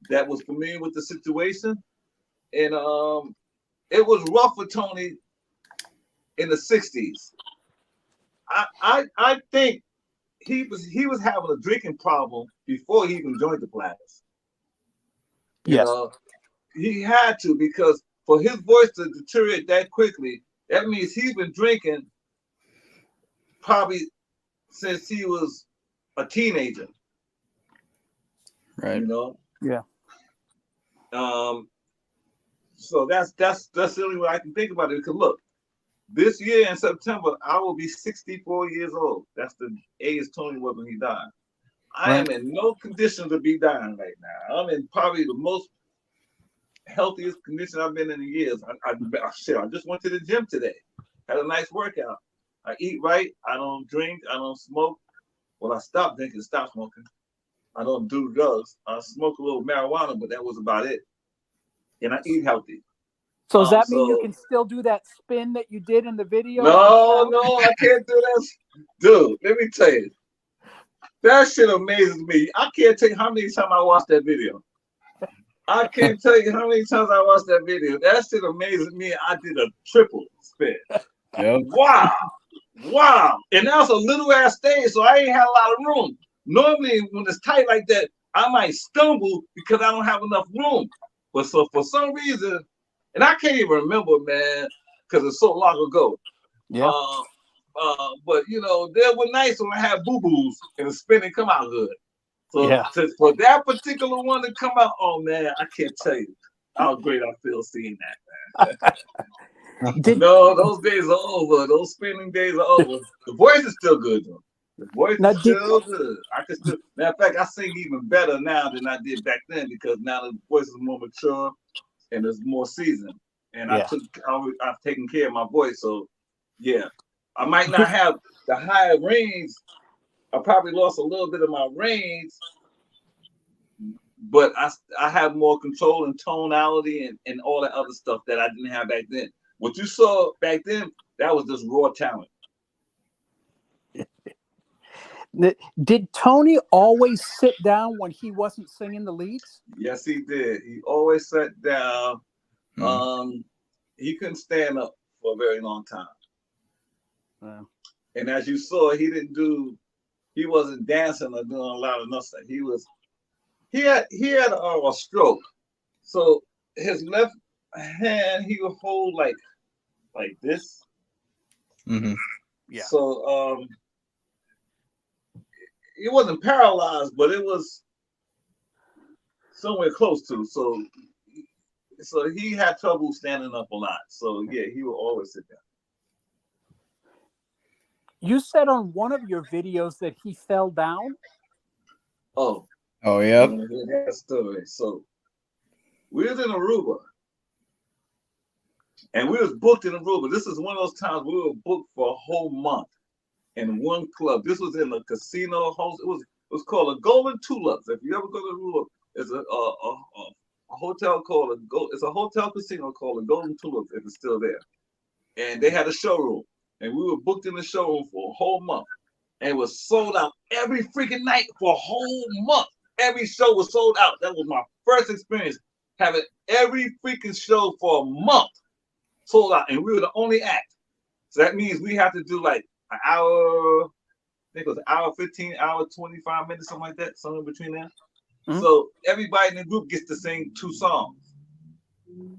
that was familiar with the situation. And it was rough for Tony in the 60s. I think he was having a drinking problem before he even joined the Platters. Yes. He had to, because for his voice to deteriorate that quickly, that means he's been drinking probably since he was a teenager. Right. You know? Yeah. So that's the only way I can think about it. Because look, this year in September, I will be 64 years old. That's the age Tony was when he died. I am in no condition to be dying right now. I'm in probably the most healthiest condition I've been in years. I just went to the gym today. Had a nice workout. I eat right. I don't drink. I don't smoke. Well, I stopped drinking, stopped smoking. I don't do drugs. I smoke a little marijuana, but that was about it. And I eat healthy. So does that mean you can still do that spin that you did in the video? No, I can't do that. Dude, let me tell you. That shit amazes me. I can't tell you how many times I watched that video. I can't tell you how many times I watched that video. That shit amazes me. I did a triple spin. Yep. Wow. And that was a little ass stage, so I ain't had a lot of room. Normally, when it's tight like that, I might stumble because I don't have enough room. But so for some reason, and I can't even remember, man, because it's so long ago. Yeah. But you know, they were nice when I had boo-boos and the spinning come out good. So Yeah. for that particular one to come out, oh man, I can't tell you how great I feel seeing that. Did No, those days are over. Those screaming days are over. The voice is still good though. The voice Now, is still good. I can still. Matter of fact, I sing even better now than I did back then because now the voice is more mature and it's more seasoned. And Yeah. I've taken care of my voice. So yeah, I might not have the higher range. I probably lost a little bit of my range, but I have more control and tonality and all that other stuff that I didn't have back then. What you saw back then, that was just raw talent. did Tony always sit down when he wasn't singing the leads? Yes, he did. He always sat down. Mm. He couldn't stand up for a very long time. Wow. And as you saw, he wasn't dancing or doing a lot of nothing. He had a stroke. So his left hand he would hold like this. Mm-hmm. Yeah. So it wasn't paralyzed, but it was somewhere close to. So he had trouble standing up a lot. So yeah, he would always sit down. You said on one of your videos that he fell down. Oh yeah. you want to hear that story? So we was in Aruba, and we was booked in Aruba. This is one of those times we were booked for a whole month in one club. This was in a casino host. It was called a Golden Tulips. If you ever go to Aruba, it's a hotel called it's a hotel casino called the Golden Tulips. If it's still there, and they had a showroom, and we were booked in the showroom for a whole month, and it was sold out every freaking night for a whole month. Every show was sold out. That was my first experience having every freaking show for a month sold out, and we were the only act. So that means we have to do like an hour, I think it was an hour 15, hour 25 minutes, something like that, somewhere between there. Mm-hmm. So everybody in the group gets to sing 2 songs,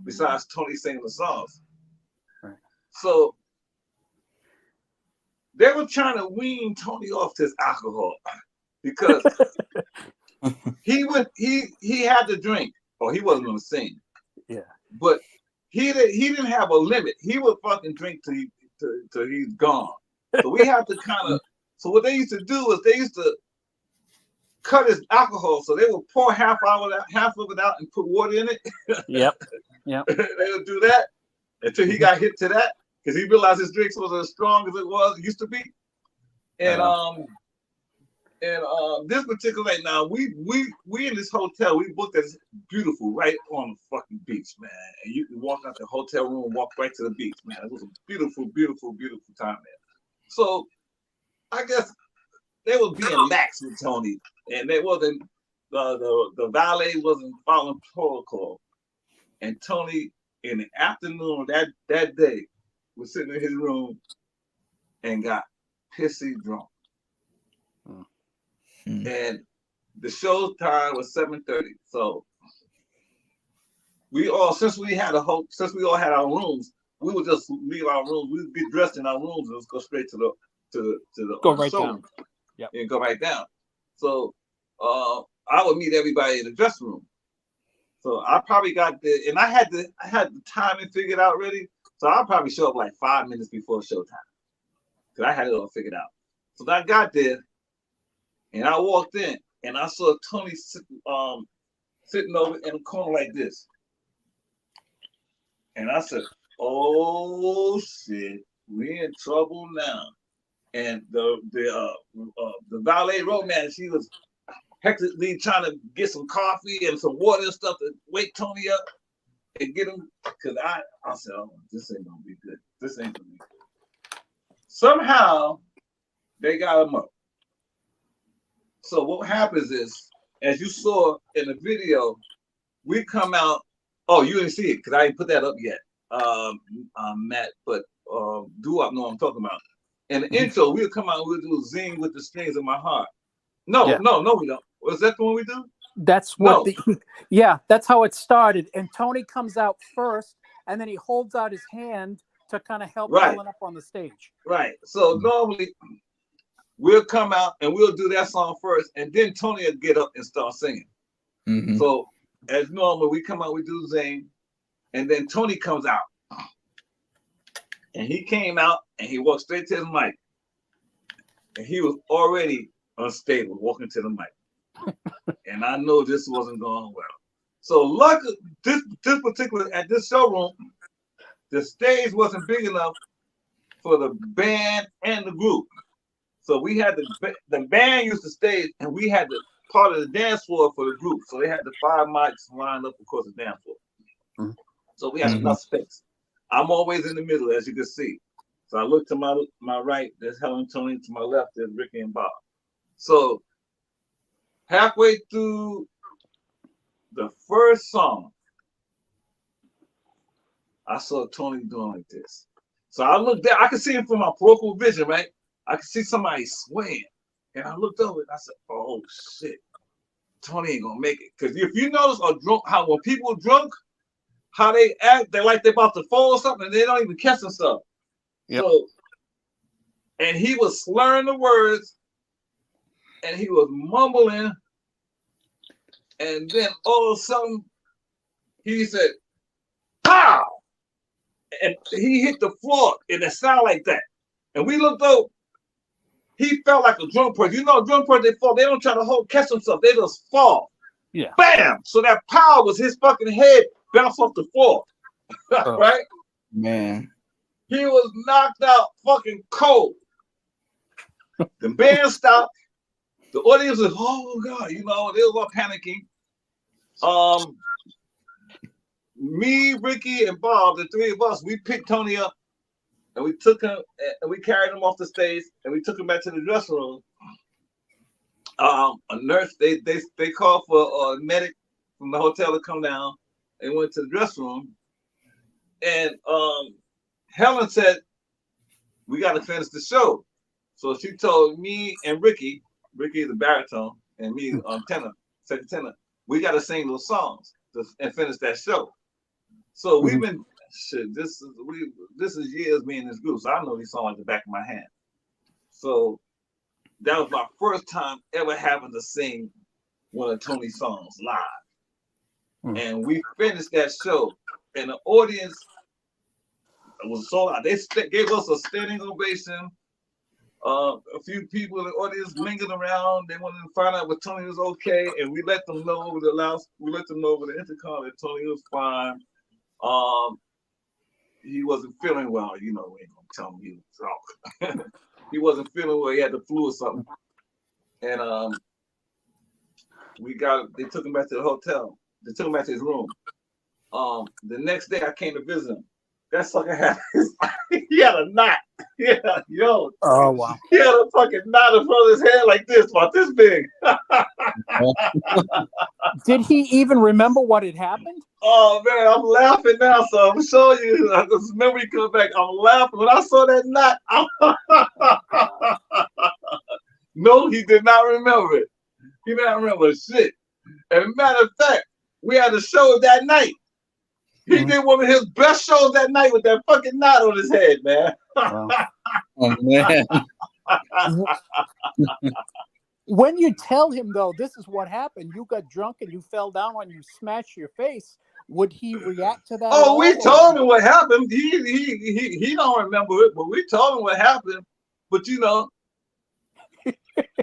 besides Tony singing the songs. Right. So they were trying to wean Tony off his alcohol because he had to drink, or he wasn't going to sing. Yeah. But he didn't have a limit. He would fucking drink till he's gone. So we have to kind of. So what they used to do is they used to cut his alcohol. So they would pour half of it out and put water in it. Yep. They would do that until he got hit to that because he realized his drinks wasn't as strong as it used to be. And this particular night now, we in this hotel, we booked this beautiful right on the fucking beach, man. And you can walk out the hotel room and walk right to the beach, man. It was a beautiful, beautiful, beautiful time there. So I guess they were being lax with Tony, and they wasn't the valet wasn't following protocol. And Tony in the afternoon that day was sitting in his room and got pissy drunk. And the show time was 7:30. So since we all had our rooms, we would just leave our rooms. We would get dressed in our rooms and just go straight to the go right show down. Yep. And go right down. So I would meet everybody in the dressing room. So I probably got there, and I had the timing figured out ready. So I'll probably show up like 5 minutes before showtime because I had it all figured out. So I got there. And I walked in, and I saw Tony sitting over in a corner like this. And I said, "Oh shit, we in trouble now." And the valet road man, she was hectically trying to get some coffee and some water and stuff to wake Tony up and get him. Because I said, "Oh, this ain't gonna be good. This ain't gonna be good." Somehow they got him up. So what happens is, as you saw in the video, we come out. Oh, you didn't see it because I didn't put that up yet, Matt. But Doo-Wop know what I'm talking about. In the intro, we'll come out and we'll do "Zing with the Strings of My Heart." No, we don't. Was that the one we do? That's what. No. That's how it started. And Tony comes out first, and then he holds out his hand to kind of help Ellen up on the stage. Right. So normally, we'll come out and we'll do that song first, and then Tony will get up and start singing. Mm-hmm. So as normal, we come out, we do Zane, and then Tony comes out. And he came out and he walked straight to his mic. And he was already unstable walking to the mic. And I know this wasn't going well. So luckily, this particular, at this showroom, the stage wasn't big enough for the band and the group. So we had the band used the stage, and we had the part of the dance floor for the group. So they had the 5 mics lined up across the dance floor. Mm-hmm. So we had enough space. I'm always in the middle, as you can see. So I look to my right, there's Helen, Tony. To my left, there's Ricky and Bob. So halfway through the first song, I saw Tony doing like this. So I looked down. I could see him from my peripheral vision, right? I could see somebody swaying. And I looked over and I said, oh, shit. Tony ain't going to make it. Because if you notice how when people are drunk, how they act, they're like they're about to fall or something, and they don't even catch themselves. Yep. So, and he was slurring the words, and he was mumbling, and then all of a sudden, he said, pow! And he hit the floor, and it sounded like that. And we looked over, he felt like a drunk person. You know, a drunk person, they fall, they don't try to catch themselves, they just fall. Yeah. Bam! So that power was his fucking head bounced off the floor. Right? Man. He was knocked out fucking cold. The band stopped. The audience was, oh God, you know, they were all panicking. Me, Ricky, and Bob, the 3 of us, we picked Tony up and we took him and we carried him off the stage and we took him back to the dressing room. A nurse, they called for a medic from the hotel to come down. They went to the dressing room, and Helen said, we got to finish the show. So she told me and Ricky is a baritone, and me tenor, second tenor, we got to sing those songs and finish that show. So we've been, shit, this is years being in this group, so I know these songs like the back of my hand. So that was my first time ever having to sing one of Tony's songs live. And we finished that show, and the audience was so loud. They gave us a standing ovation. A few people in the audience mingled around. They wanted to find out if Tony was okay, and we let them know over the intercom that Tony was fine. He wasn't feeling well. You know, we ain't gonna tell him he was drunk. He wasn't feeling well. He had the flu or something. And they took him back to the hotel. They took him back to his room. The next day I came to visit him. That sucker had he had a knot. Yeah, yo. Oh wow. He had a fucking knot in front of his head like this, about this big. Did he even remember what had happened? Oh man, I'm laughing now, so I'm showing you. This memory comes back. I'm laughing when I saw that knot. No, he did not remember it. He didn't remember shit. And matter of fact, we had a show that night. He did one of his best shows that night with that fucking knot on his head, man. Oh man. When you tell him though, this is what happened, you got drunk and you fell down and you smashed your face, would he react to that? Oh, we told him what happened. He don't remember it, but we told him what happened. But you know,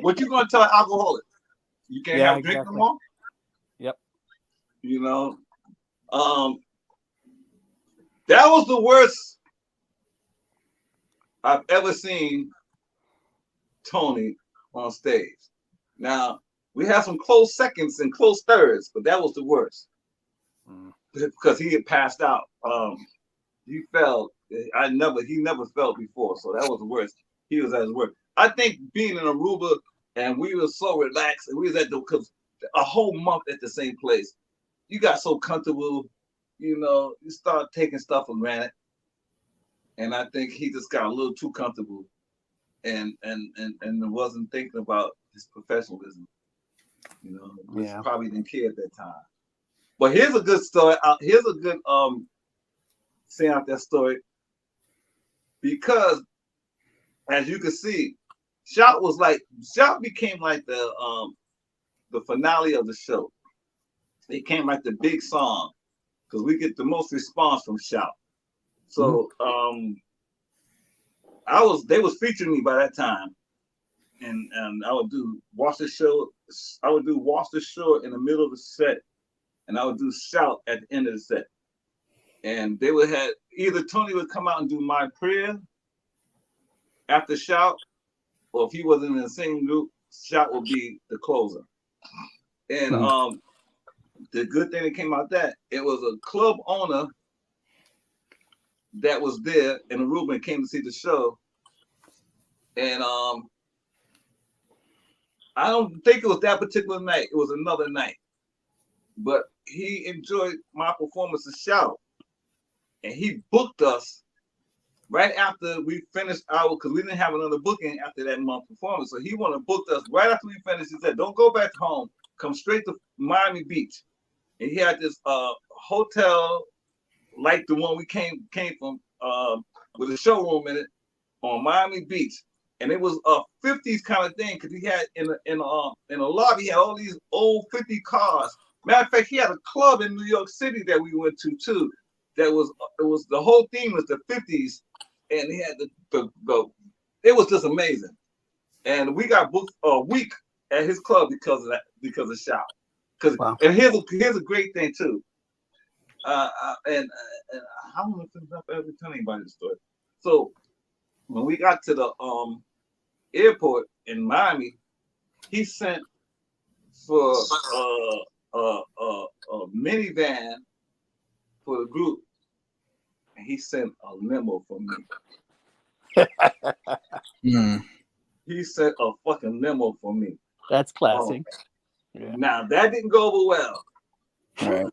what you gonna tell an alcoholic? You can't have a drink no more? Yep. You know, that was the worst I've ever seen Tony on stage. Now, we had some close seconds and close thirds, but that was the worst. Because he had passed out. He fell. He never felt before, so that was the worst. He was at his worst. I think being in Aruba and we were so relaxed, and we was because a whole month at the same place, you got so comfortable, you know, you start taking stuff for granted. And I think he just got a little too comfortable and wasn't thinking about his professionalism. You know, which probably didn't care at that time. But here's a good story. Here's a good saying out that story. Because as you can see, Shout became like the finale of the show. It came like the big song because we get the most response from Shout. So they was featuring me by that time, and I would do Watch the Show. I would do Watch the Show in the middle of the set, and I would do Shout at the end of the set. And they would have either Tony would come out and do My Prayer after Shout, or if he wasn't in the same group, Shout would be the closer. And the good thing that came out that it was a club owner that was there in Aruba and came to see the show. And I don't think it was that particular night. It was another night. But he enjoyed my performance of Shout. And he booked us right after we finished our, because we didn't have another booking after that month performance. So he wanted to book us right after we finished. He said, don't go back home. Come straight to Miami Beach. And he had this hotel like the one we came from with a showroom in it on Miami Beach. And it was a 50s kind of thing because he had in a lobby, he had all these old 50 cars. Matter of fact, he had a club in New York City that we went to too. That was the whole theme was the 50s, and he had the it was just amazing. And we got booked a week at his club because of that, because of Shout. And here's a great thing too. And I don't know if I've ever tell anybody this story. So when we got to the airport in Miami, he sent for a minivan for the group, and he sent a limo for me. He sent a fucking limo for me. That's classic. Yeah. Now that didn't go over well. Right.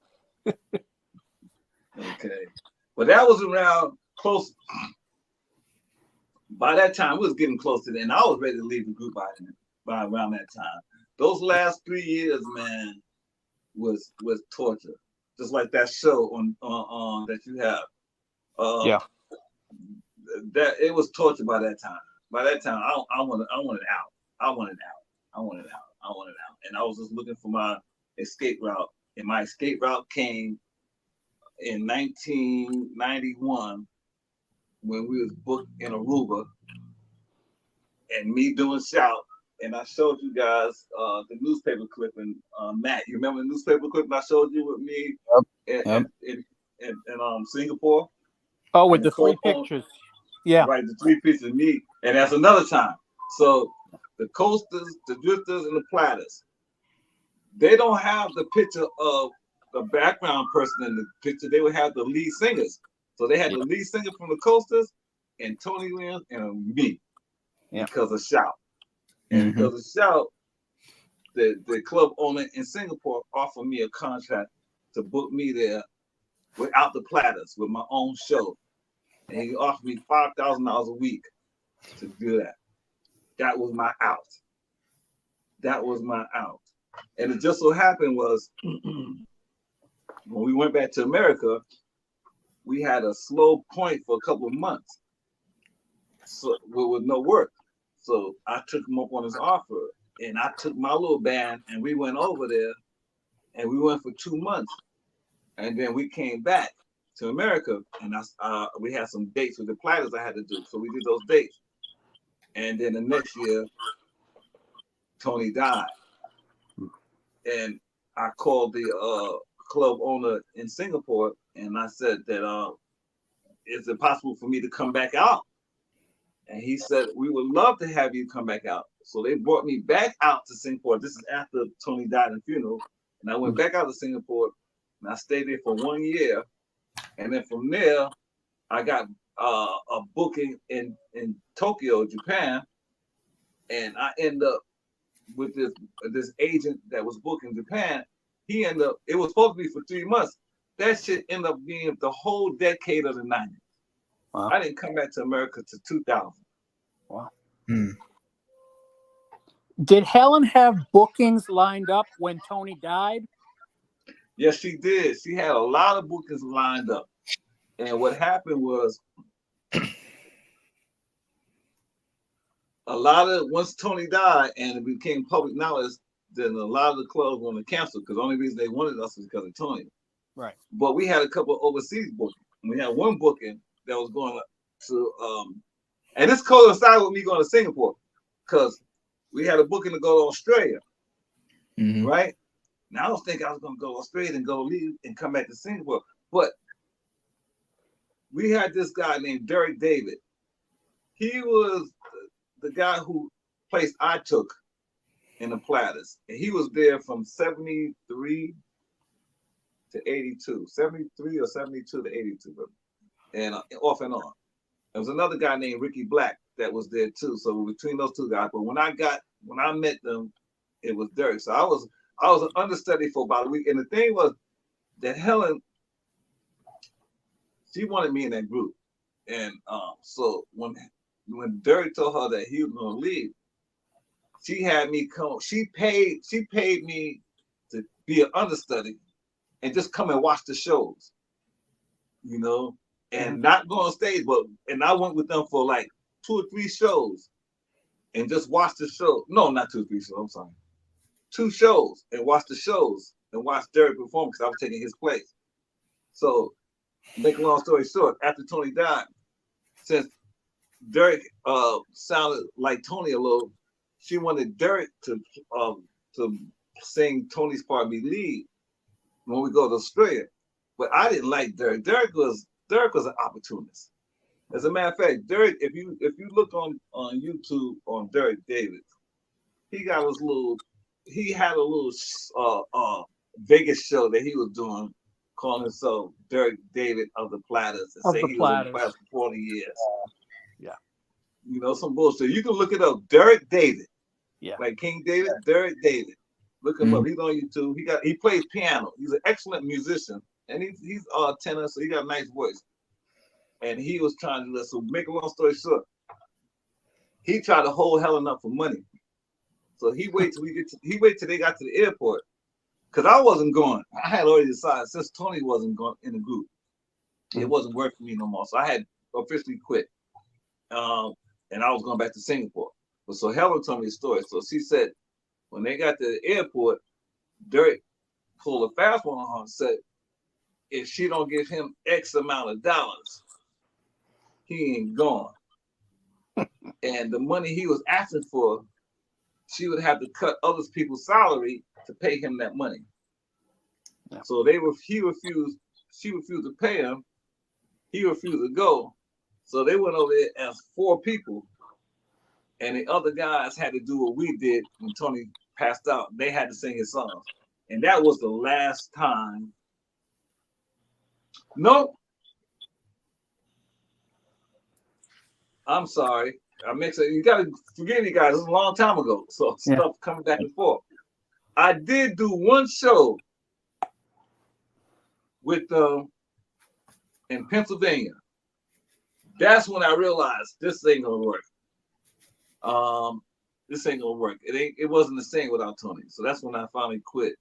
Okay. But that was around close. By that time, we was getting close to the end. I was ready to leave the group by around that time. Those last 3 years, man, was torture. Just like that show on that you have. That it was torture by that time. By that time, I wanted out. I wanted out. And I was just looking for my escape route. And my escape route came in 1991 when we was booked in Aruba and me doing Shout. And I showed you guys the newspaper clipping. Matt, you remember the newspaper clipping I showed you with me in Singapore? Oh, with the three pictures. Yeah. Right, the 3 pictures of me. And that's another time. So the Coasters, the Drifters, and the Platters, they don't have the picture of the background person in the picture. They would have the lead singers. So they had the lead singer from the Coasters and Tony Williams and me because of Shout. And because of Shout, the club owner in Singapore offered me a contract to book me there without the Platters, with my own show. And he offered me $5,000 a week to do that. That was my out. And it just so happened was when we went back to America, we had a slow point for a couple of months, so with no work. So I took him up on his offer, and I took my little band, and we went over there, and we went for 2 months, and then we came back to America, and we had some dates with the Platters I had to do, so we did those dates, and then the next year, Tony died, and I called the club owner in Singapore, and I said that is it possible for me to come back out? And he said, we would love to have you come back out. So they brought me back out to Singapore. This is after Tony died in the funeral. And I went back out to Singapore, and I stayed there for 1 year. And then from there, I got a booking in Tokyo, Japan. And I ended up with this agent that was booking Japan. He ended up, it was supposed to be for 3 months. That shit ended up being the whole decade of the 90s. Wow. I didn't come back to America to 2000. Wow. Did Helen have bookings lined up when Tony died? Yes, she did. She had a lot of bookings lined up. And what happened was a lot of once Tony died and it became public knowledge, then a lot of the clubs wanted to cancel because the only reason they wanted us was because of Tony. Right. But we had a couple of overseas bookings. We had one booking that was going to and this coincided with me going to Singapore because we had a booking to go to Australia. Mm-hmm. Right? Now I was thinking I was going to go to Australia and go leave and come back to Singapore. But we had this guy named Derek David. He was the guy who placed I took in the Platters. And he was there from 73 to 82. 73 or 72 to 82. And off and on. There was another guy named Ricky Black that was there too. So between those two guys. But when I met them, it was Derek. So I was an understudy for about a week. And the thing was that Helen, she wanted me in that group. And so when Derek told her that he was gonna leave, she had me come, she paid me to be an understudy and just come and watch the shows, you know, and not go on stage, and I went with them for like 2 or 3 shows and just watch the show. No, not 2 or 3 shows, I'm sorry. 2 shows and watch the shows and watch Derek perform because I was taking his place. So, make a long story short, after Tony died, since Derek sounded like Tony a little, she wanted Derek to sing Tony's part, be lead when we go to Australia. But I didn't like Derek. Derek was an opportunist. As a matter of fact, Derek, if you look on YouTube on Derek David, he had a little Vegas show that he was doing, calling himself Derek David of the Platters, and saying he was in the Platters for 40 years. Yeah. You know, some bullshit. You can look it up. Derek David. Yeah. Like King David, Derek David. Look him up. He's on YouTube. He plays piano. He's an excellent musician. And he's tenor, so he got a nice voice. And he was trying to do that. So make a long story short, he tried to hold Helen up for money. So he waited till they got to the airport. Because I wasn't going. I had already decided since Tony wasn't going in the group, it wasn't working for me no more. So I had officially quit. And I was going back to Singapore. But so Helen told me the story. So she said when they got to the airport, Derek pulled a fast one on her and said, if she don't give him X amount of dollars, he ain't gone. And the money he was asking for, she would have to cut other people's salary to pay him that money. Yeah. So she refused to pay him. He refused to go. So they went over there as 4 people. And the other guys had to do what we did when Tony passed out. They had to sing his songs. And that was the last time. No. I'm sorry. I mixed it. You gotta forgive me, guys. This is a long time ago. So stuff coming back and forth. I did do one show with them in Pennsylvania. That's when I realized this ain't gonna work. This ain't gonna work. It wasn't the same without Tony. So that's when I finally quit.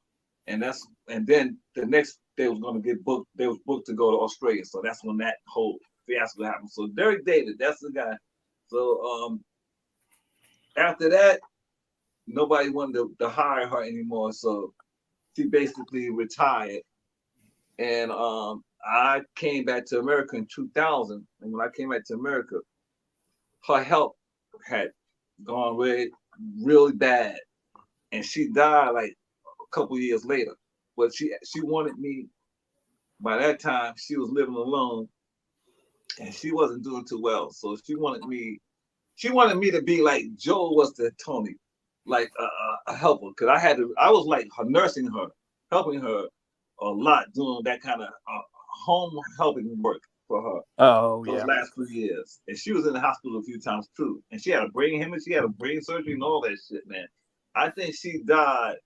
And then the next they was gonna get booked. They was booked to go to Australia. So that's when that whole fiasco happened. So Derek David, that's the guy. So after that, nobody wanted to hire her anymore. So she basically retired. And I came back to America in 2000. And when I came back to America, her health had gone really bad. And she died like a couple years later. But she wanted me, by that time, she was living alone and she wasn't doing too well. So she wanted me to be like Joe was to Tony, like a helper. Cause I was like her, nursing her, helping her a lot, doing that kind of home helping work for her. Oh, those last 3 years. And she was in the hospital a few times too. And she had a brain hemorrhage, she had a brain surgery and all that shit, man. I think she died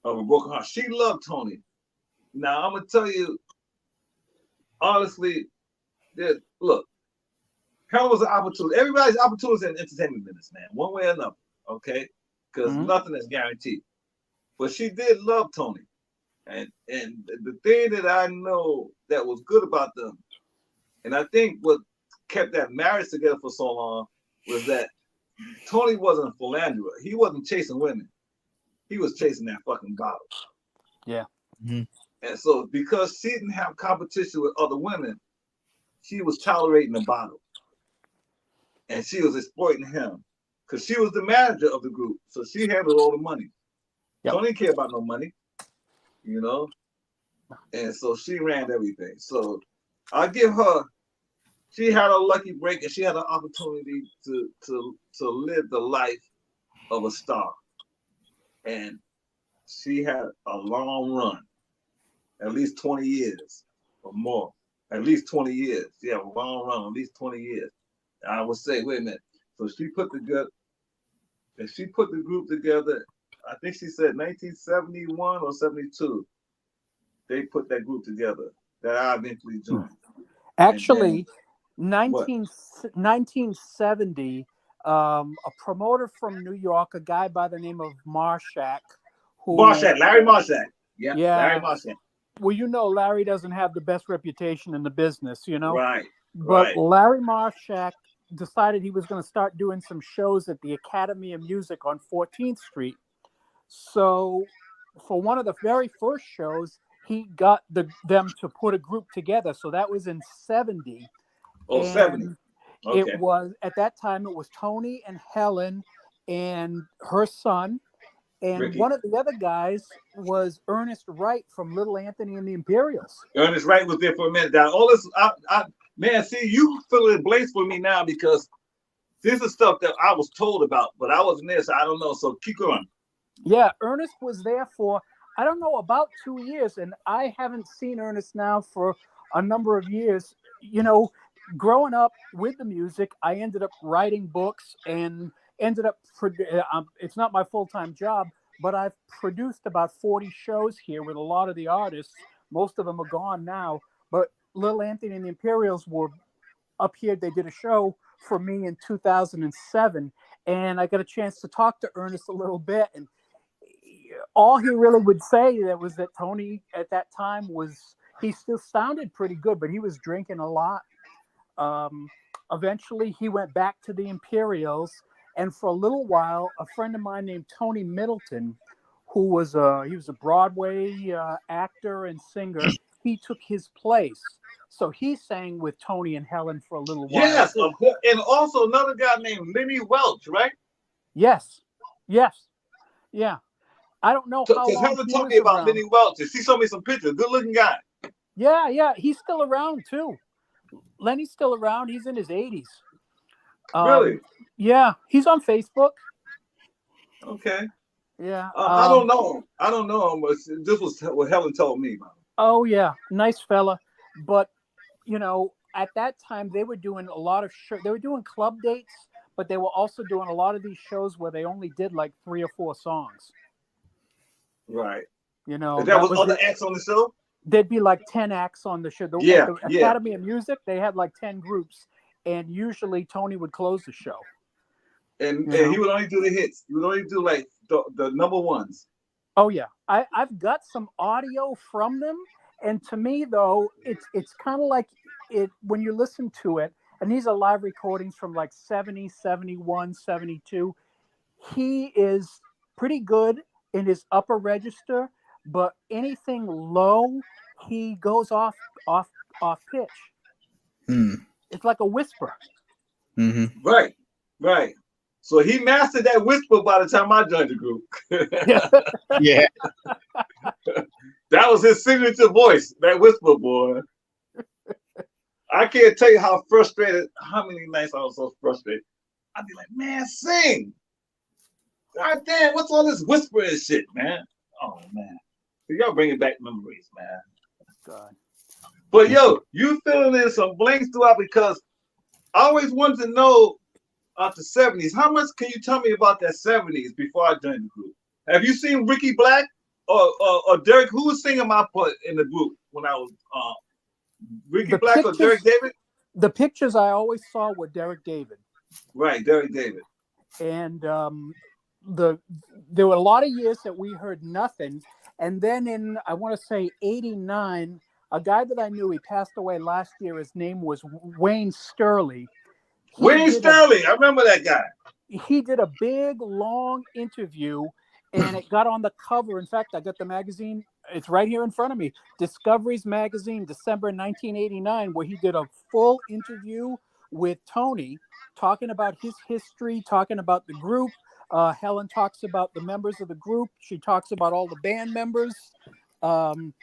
of a broken heart. She loved Tony. Now I'm gonna tell you, honestly, look, Helen was an opportunity. Everybody's opportunity in entertainment business, man, one way or another, okay? Because nothing is guaranteed. But she did love Tony. And the thing that I know that was good about them, and I think what kept that marriage together for so long was that Tony wasn't a philanderer. He wasn't chasing women. He was chasing that fucking bottle. Yeah. Mm-hmm. And so because she didn't have competition with other women, she was tolerating the bottle. And she was exploiting him. Because she was the manager of the group. So she handled all the money. Yep. Tony didn't care about no money. You know? And so she ran everything. So I give her, she had a lucky break and she had an opportunity to live the life of a star. And she had a long run, at least 20 years or more. At least 20 years. She had a long run, at least 20 years. And I would say, wait a minute. So she put the group together, I think she said 1971 or 72. They put that group together that I eventually joined. Actually, then, 1970, a promoter from New York, a guy by the name of Marshak, Larry Marshak. Yeah, Larry Marshak. Well, you know, Larry doesn't have the best reputation in the business, you know? Right. But Larry Marshak decided he was going to start doing some shows at the Academy of Music on 14th Street. So for one of the very first shows, he got them to put a group together. So that was in 70. Oh, 70. Okay. It was, at that time, it was Tony and Helen and her son. And Ricky. One of the other guys was Ernest Wright from Little Anthony and the Imperials. Ernest Wright was there for a minute. All this, man, see, you fill in blanks for me now because this is stuff that I was told about, but I wasn't there, so I don't know. So keep going. Yeah, Ernest was there for, I don't know, about 2 years, and I haven't seen Ernest now for a number of years. You know, growing up with the music, I ended up writing books and ended up, it's not my full-time job, but I've produced about 40 shows here with a lot of the artists. Most of them are gone now, but Little Anthony and the Imperials were up here. They did a show for me in 2007, and I got a chance to talk to Ernest a little bit, and all he really would say was that Tony at that time he still sounded pretty good, but he was drinking a lot. Eventually he went back to the Imperials, and for a little while, a friend of mine named Tony Middleton, who was he was a Broadway actor and singer, he took his place. So he sang with Tony and Helen for a little while. Yes, and also another guy named Lenny Welch, right? Yes. Yeah. I don't know how long Helen told me about Lenny Welch. She showed me some pictures. Good looking guy. Yeah. He's still around too. Lenny's still around. He's in his 80s. Really? Yeah, he's on Facebook. Okay. Yeah. I don't know him, but this was what Helen told me about him. Oh yeah, nice fella. But you know, at that time they were doing a lot of they were doing club dates, but they were also doing a lot of these shows where they only did like 3 or 4 songs. Right. You know, and that was other acts on the show? There'd be like 10 acts on the show. The Academy of Music, they had like 10 groups, and usually Tony would close the show. And he would only do the hits. He would only do like the number ones. Oh yeah, I've got some audio from them, and to me though, it's kind of like it when you listen to it. And these are live recordings from like 70, 71, 72. He is pretty good in his upper register, but anything low, he goes off pitch. It's like a whisper. Mm-hmm. Right. So he mastered that whisper by the time I joined the group. Yeah. That was his signature voice, that whisper, boy. I can't tell you how many nights I was so frustrated. I'd be like, man, sing. God damn, what's all this whispering shit, man? Oh, man. So y'all bringing back memories, man. God. But yo, you filling in some blanks throughout because I always wanted to know about the 70s. How much can you tell me about that 70s before I joined the group? Have you seen Ricky Black or Derek? Who was singing my part in the group when I was Ricky Black or Derek David? The pictures I always saw were Derek David. Right, Derek David. And there were a lot of years that we heard nothing. And then in, I want to say 89, a guy that I knew. He passed away last year. His name was Wayne Sterling. Wayne Sterling, I remember that guy. He did a big, long interview, and it got on the cover. In fact, I got the magazine. It's right here in front of me. Discovery's magazine, December 1989, where he did a full interview with Tony, talking about his history, talking about the group. Helen talks about the members of the group. She talks about all the band members in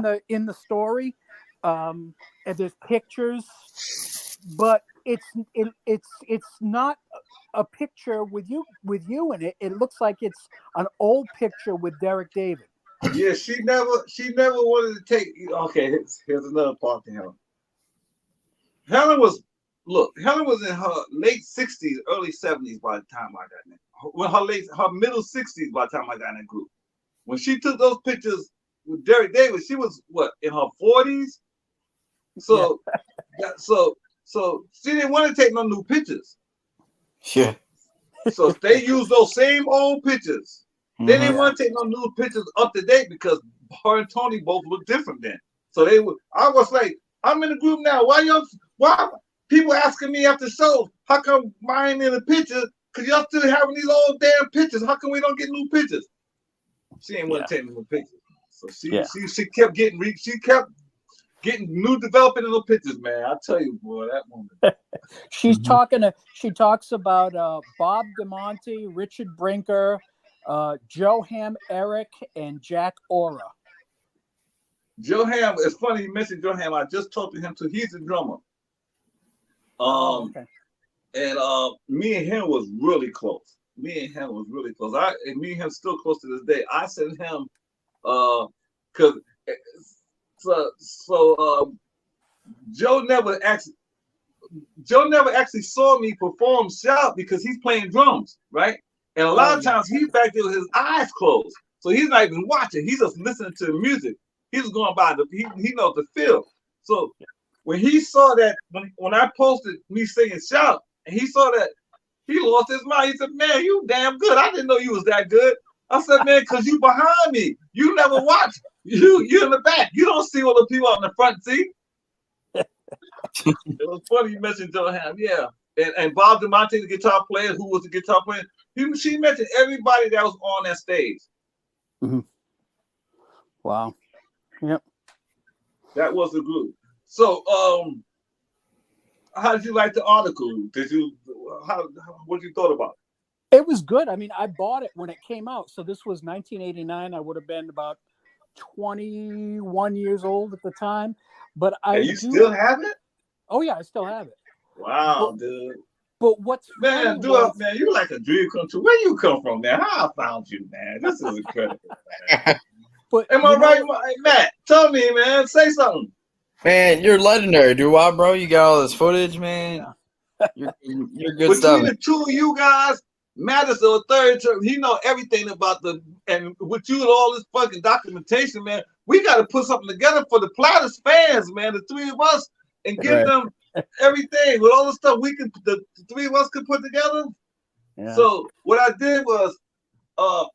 the story. And there's pictures, but it's not a picture with you in it. It looks like it's an old picture with Derek David. Yeah, she never wanted to take. Okay, here's another part to Helen. Helen was in her late 60s, early 70s by the time I got in it. Well, her middle 60s by the time I got in that group. When she took those pictures with Derek David, she was what, in her 40s? So so she didn't want to take no new pictures. Yeah. So they used those same old pictures. They didn't want to take no new pictures up to date because her and Tony both look different then. So I was like, I'm in the group now. Why people asking me after shows, how come mine in the picture? Because y'all still having these old damn pictures. How come we don't get new pictures? She ain't want to take new pictures. So she kept getting new developing little pictures, man. I tell you, boy, that woman. She talks about Bob DeMonte, Richard Brinker, Joe Ham Eric, and Jack Ora. Joe Ham, it's funny you mentioned Joe Ham. I just talked to him too. He's a drummer. Okay. And me and him was really close. Me and him still close to this day. I sent him because Joe never actually saw me perform shout because he's playing drums, right? And a lot of times he's back there with his eyes closed. So he's not even watching. He's just listening to the music. He's going by he knows the feel. So when he saw that, when I posted me singing shout, and he saw that, he lost his mind. He said, man, you damn good. I didn't know you was that good. I said, man, because you behind me. You never watch. You in the back. You don't see all the people on the front seat. It was funny you mentioned Joe Ham. Yeah. And Bob DeMonte, the guitar player, who was the guitar player, she mentioned everybody that was on that stage. Mm-hmm. Wow. Yep. That was the group. So, how did you like the article? What you thought about it? It was good. I mean, I bought it when it came out. So this was 1989. I would have been about 21 years old at the time. But still have it? Oh yeah, I still have it. Wow, dude. But what's man, man, you like a dream come true. Where you come from, man? How I found you, man? This is incredible, man. But am I right, Matt? Tell me, man. Say something. Man, you're legendary, dude. Bro, you got all this footage, man. Yeah. You're good stuff. Between the two of you guys, Matt is the third term. He know everything about and with you and all this fucking documentation, man. We got to put something together for the Platters fans, man. The three of us, and give them everything with all the stuff the three of us could put together. Yeah. So what I did was, I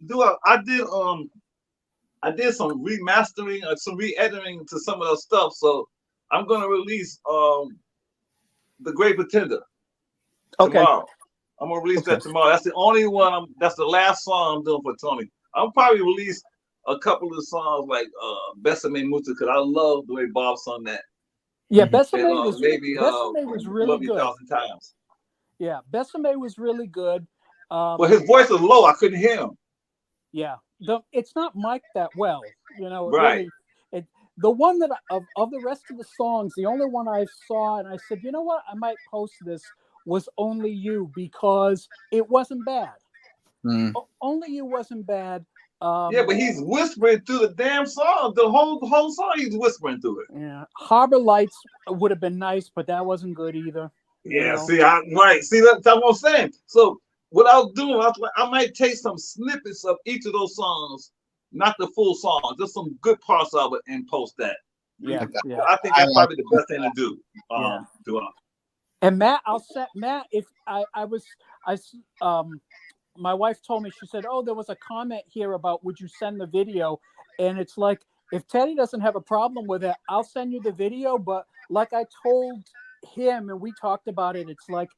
did some remastering, some re-editing to some of those stuff. So I'm gonna release The Great Pretender tomorrow. I'm gonna release that tomorrow. That's the only one. That's the last song I'm doing for Tony. I'll probably release a couple of songs like Besame Mucho because I love the way Bob sung that. Yeah, Besame was really good. 1,000 times. Yeah, Besame was really good. Well, his voice was low. I couldn't hear him. Yeah, it's not mic'd that well, you know. Right. Really, the one that of the rest of the songs, the only one I saw and I said, you know what, I might post this was Only You because it wasn't bad. Only You wasn't bad. Yeah, but he's whispering through the damn song. The whole song, he's whispering through it. Yeah, Harbor Lights would have been nice, but that wasn't good either. Yeah, see, that's what I'm saying. So what I was doing, I might take some snippets of each of those songs, not the full song, just some good parts of it, and post that. Yeah. I think that's probably the best thing to do. And Matt, if my wife told me, she said, oh, there was a comment here about would you send the video? And it's like, if Teddy doesn't have a problem with it, I'll send you the video. But like I told him, and we talked about it, it's like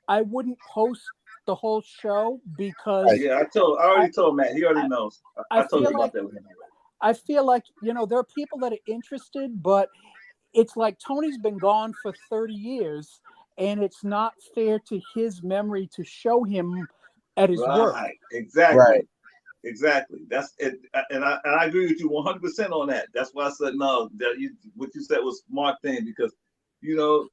I wouldn't post the whole show because Yeah, I already told Matt. He already knows. I I told you feel about like that with him. I feel like, you know, there are people that are interested, but it's like Tony's been gone for 30 years, and it's not fair to his memory to show him at his work. Right. Exactly. Right. Exactly. That's it. And I agree with you 100% on that. That's why I said no. What you said was a smart thing because, you know,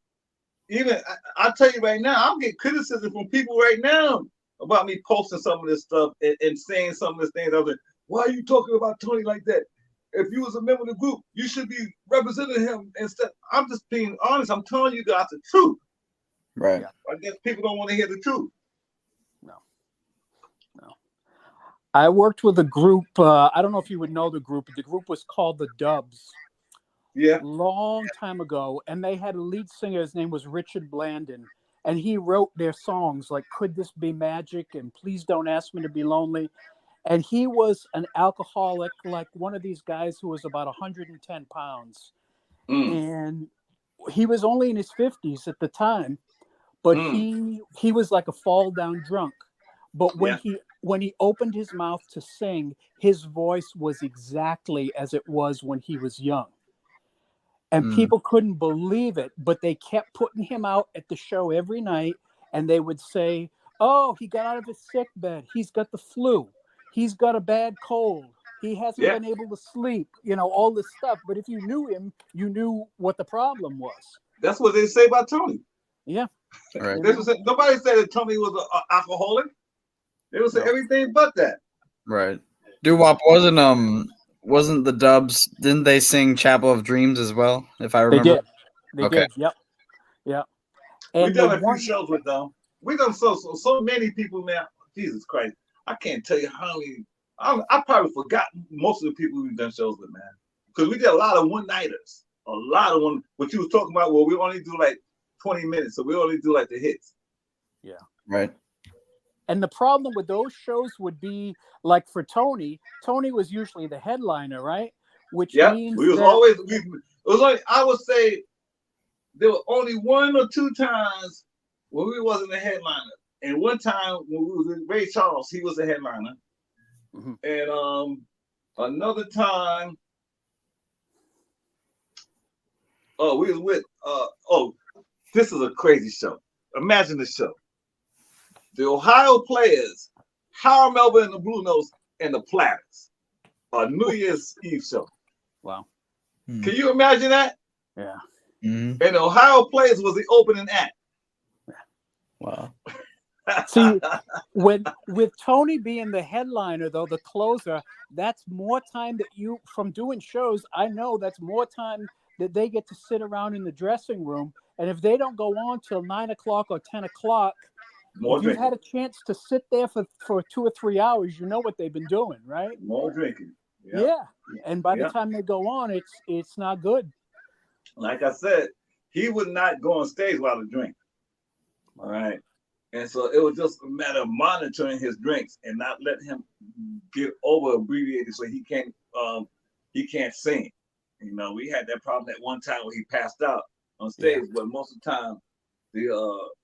even I'll tell you right now, I'll get criticism from people right now about me posting some of this stuff and saying some of these things. I was like, why are you talking about Tony like that? If you was a member of the group, you should be representing him instead. I'm just being honest. I'm telling you guys the truth. Right. Yeah. I guess people don't want to hear the truth. No. I worked with a group. I don't know if you would know the group. The group was called the Dubs. Yeah. Long time ago, and they had a lead singer. His name was Richard Blandon, and he wrote their songs like "Could This Be Magic" and "Please Don't Ask Me to Be Lonely." And he was an alcoholic, like one of these guys who was about 110 pounds, and he was only in his 50s at the time, but he was like a fall down drunk. But when he opened his mouth to sing, his voice was exactly as it was when he was young. And people couldn't believe it, but they kept putting him out at the show every night. And they would say, oh, he got out of his sick bed. He's got the flu. He's got a bad cold. He hasn't been able to sleep, you know, all this stuff. But if you knew him, you knew what the problem was. That's what they say about Tony. Yeah. Right. Nobody said that Tony was an alcoholic. They would say everything but that. Right. Doo-wop wasn't the Dubs, didn't they sing Chapel of Dreams as well, if I remember? They did. Yep. And we've done a few shows with them. We've done so many people, man. Jesus Christ. I can't tell you how many. I probably forgot most of the people we've done shows with, man. Because we did a lot of one-nighters. A lot of one. What you was talking about, well, we only do like 20 minutes. So we only do like the hits. Yeah. Right. And the problem with those shows would be, like for Tony was usually the headliner, right? Which means we was always, it was only, I would say there were only 1 or 2 times when we wasn't a headliner. And one time when we was with Ray Charles, he was a headliner. And another time, we was with, this is a crazy show. Imagine the show. The Ohio Players, Howard Melvin and the Blue Notes, and the Platters. A New Year's Eve show. Wow. Can you imagine that? Yeah. And the Ohio Players was the opening act. Wow. See, with Tony being the headliner, though, the closer, that's more time that you, from doing shows, I know that's more time that they get to sit around in the dressing room. And if they don't go on till 9 o'clock or 10 o'clock, if you've had a chance to sit there for 2 or 3 hours, you know what they've been doing, right? More drinking. Yeah. And by the time they go on, it's not good. Like I said, he would not go on stage without a drink. All right. And so it was just a matter of monitoring his drinks and not letting him get over abbreviated so he can't sing. You know, we had that problem at one time where he passed out on stage, but most of the time the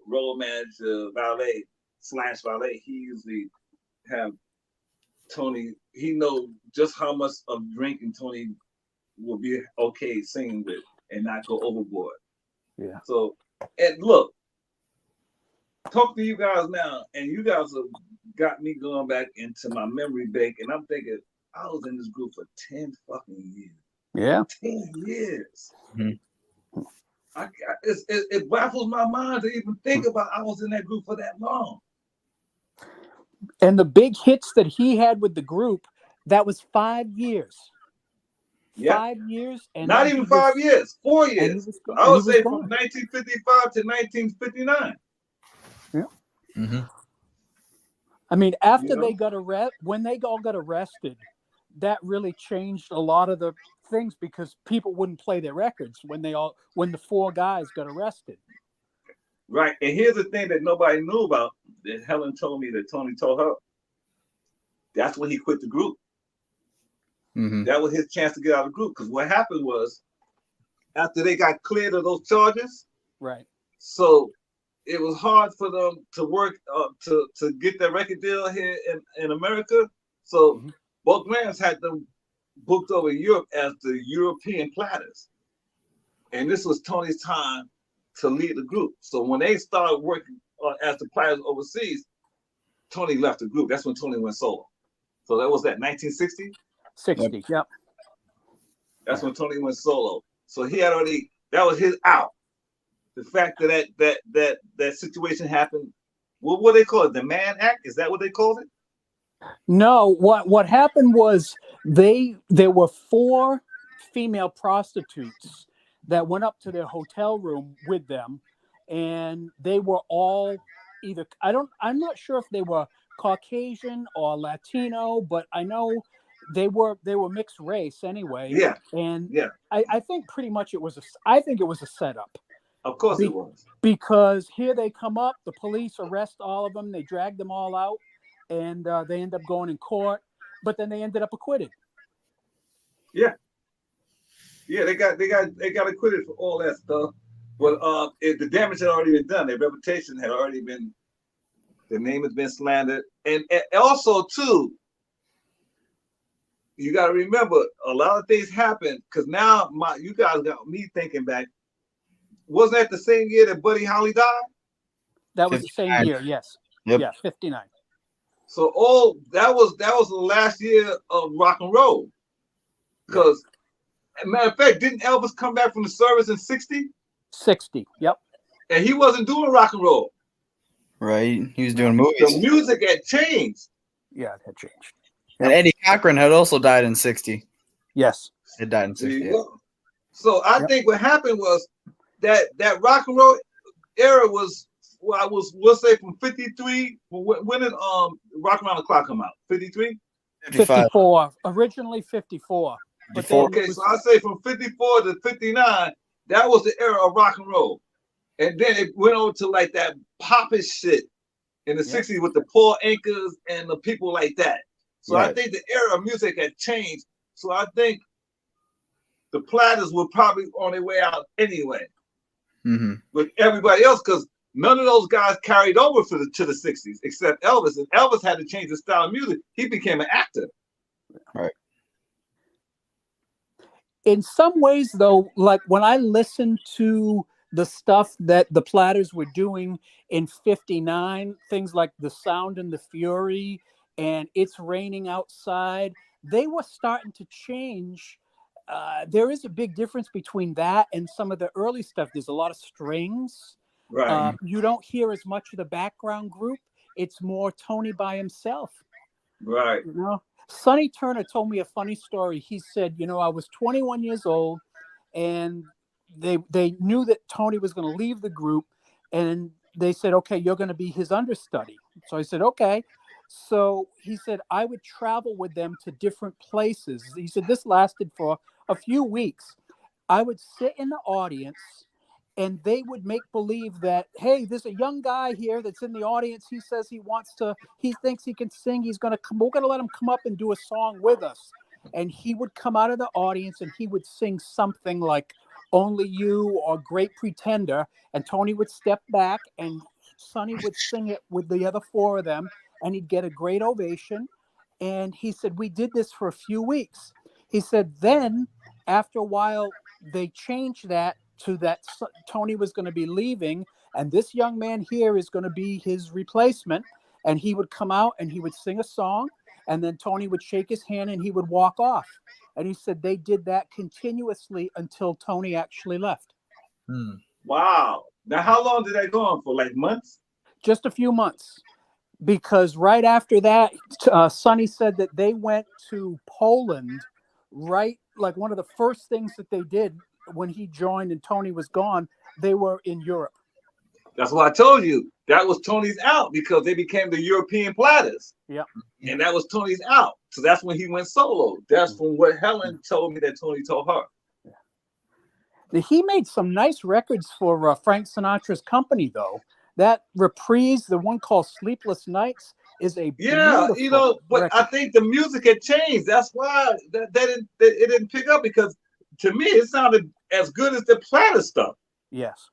road manager, valet, he usually have Tony, he knows just how much of drinking Tony will be okay singing with and not go overboard. Yeah. So, and look, talk to you guys now, and you guys have got me going back into my memory bank, and I'm thinking, I was in this group for 10 fucking years. Yeah. 10 years. It baffles my mind to even think about I was in that group for that long. And the big hits that he had with the group, that was 5 years. 5 years. And not even 5 years, 4 years. I would say from 1955 to 1959. Yeah. I mean, after they got when they all got arrested, that really changed a lot of the things because people wouldn't play their records when the 4 guys got arrested. Right. And here's the thing that nobody knew about that Helen told me that Tony told her. That's when he quit the group. Mm-hmm. That was his chance to get out of the group. Because what happened was, after they got cleared of those charges, Right. so it was hard for them to work to get their record deal here in America. So Mhm. both bands had them booked over in Europe as the European Platters. And this was Tony's time to lead the group. So when they started working as the Platters overseas, Tony left the group. That's when Tony went solo. So that was that 1960. 60. Yep. That's when Tony went solo. So he had already, that was his out. The fact that situation happened, what they call it, the Mann Act? Is that what they called it? No, what happened was there were 4 female prostitutes that went up to their hotel room with them, and they were all either I'm not sure if they were Caucasian or Latino, but I know they were mixed race anyway. Yeah. And Yeah. I think pretty much it was a setup. Of course it was. Because here they come up, the police arrest all of them, they drag them all out, and they end up going in court, but then they ended up acquitted. Yeah. Yeah, they got acquitted for all that stuff. But the damage had already been done. Their reputation had already been, their name has been slandered. And also too, you got to remember a lot of things happened because now you guys got me thinking back. Wasn't that the same year that Buddy Holly died? That was 59. The same year, yes. Yep. Yeah, 59. So that was the last year of rock and roll. Because, matter of fact, didn't Elvis come back from the service in 60? 60, yep. And he wasn't doing rock and roll. Right. He was doing movies. The music had changed. Yeah, it had changed. And Eddie Cochran had also died in 60. Yes. It died in 60. Yeah. So I think what happened was that rock and roll era was, we'll say from 53. When did Rock Around the Clock come out? 53? 54. Originally 54. But okay, so I say from 54 to 59, that was the era of rock and roll. And then it went over to like that popish shit in the 60s with the Paul Ankas and the people like that. So I think the era of music had changed. So I think the Platters were probably on their way out anyway. Mm-hmm. With everybody else, because none of those guys carried over to the 60s except Elvis. And Elvis had to change his style of music. He became an actor. Right. In some ways, though, like when I listen to the stuff that the Platters were doing in 59, things like The Sound and the Fury and It's Raining Outside, they were starting to change. There is a big difference between that and some of the early stuff. There's a lot of strings. Right. You don't hear as much of the background group. It's more Tony by himself. Right. You know, Sonny Turner told me a funny story. He said, I was 21 years old, and they knew that Tony was going to leave the group, and they said, okay, you're going to be his understudy. So I said, okay. So he said, I would travel with them to different places. He said, this lasted for a few weeks. I would sit in the audience, and they would make believe that, hey, there's a young guy here that's in the audience. He says he thinks he can sing. We're going to let him come up and do a song with us. And he would come out of the audience and he would sing something like Only You or Great Pretender. And Tony would step back and Sonny would sing it with the other 4 of them, and he'd get a great ovation. And he said, we did this for a few weeks. He said, then after a while, they changed that to that Tony was going to be leaving, and this young man here is going to be his replacement. And he would come out and he would sing a song, and then Tony would shake his hand and he would walk off. And he said they did that continuously until Tony actually left. Wow. Now, how long did that go on for? Like months? Just a few months. Because right after that, Sonny said that they went to Poland, right? Like one of the first things that they did when he joined and Tony was gone, they were in Europe. That's what I told you. That was Tony's out because they became the European Platters. Yeah. And that was Tony's out. So that's when he went solo. That's from what Helen told me that Tony told her. Yeah. He made some nice records for Frank Sinatra's company, though. That Reprise, the one called Sleepless Nights, is a Yeah, beautiful but I record. think the music had changed. That's why it didn't pick up, because to me it sounded as good as the Platter stuff. Yes.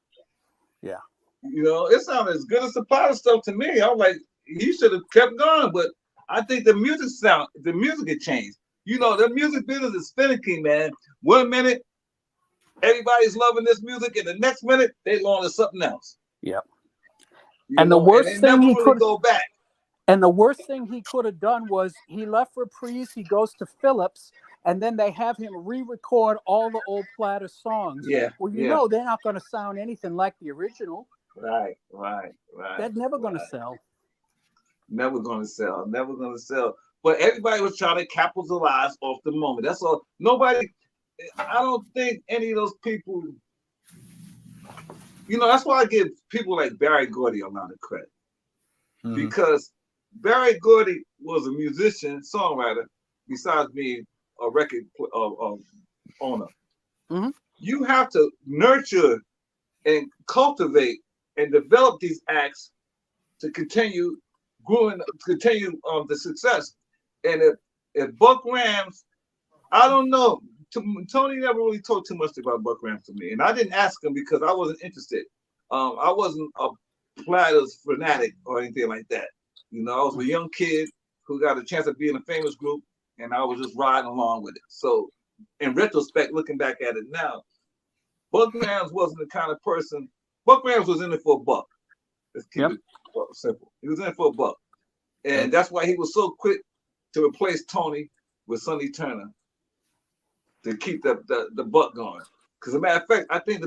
Yeah. It sounded as good as the Platter stuff to me. I was like, he should have kept going, but I think the music had changed. The music business is finicky, man. 1 minute everybody's loving this music, and the next minute they launch something else. Yep. And they never really go back. And the worst thing he could have done was he left Reprise, he goes to Phillips, and then they have him re-record all the old Platter songs. Yeah. Well, they're not going to sound anything like the original. Right. That's never going to sell. Never going to sell. But everybody was trying to capitalize off the moment. That's all. I don't think any of those people, that's why I give people like Barry Gordy a lot of credit. Mm-hmm. Because Barry Gordy was a musician, songwriter, besides being a record owner. Mm-hmm. You have to nurture and cultivate and develop these acts to continue growing, the success. And if Buck Rams, I don't know, Tony never really talked too much about Buck Rams to me, and I didn't ask him because I wasn't interested. I wasn't a Platters fanatic or anything like that. I was a young kid who got a chance of being a famous group, and I was just riding along with it. So, in retrospect, looking back at it now, Buck Rams wasn't the kind of person. Buck Rams was in it for a buck. Let's keep it simple. He was in it for a buck, and that's why he was so quick to replace Tony with Sonny Turner to keep the buck going. Because, as a matter of fact, I think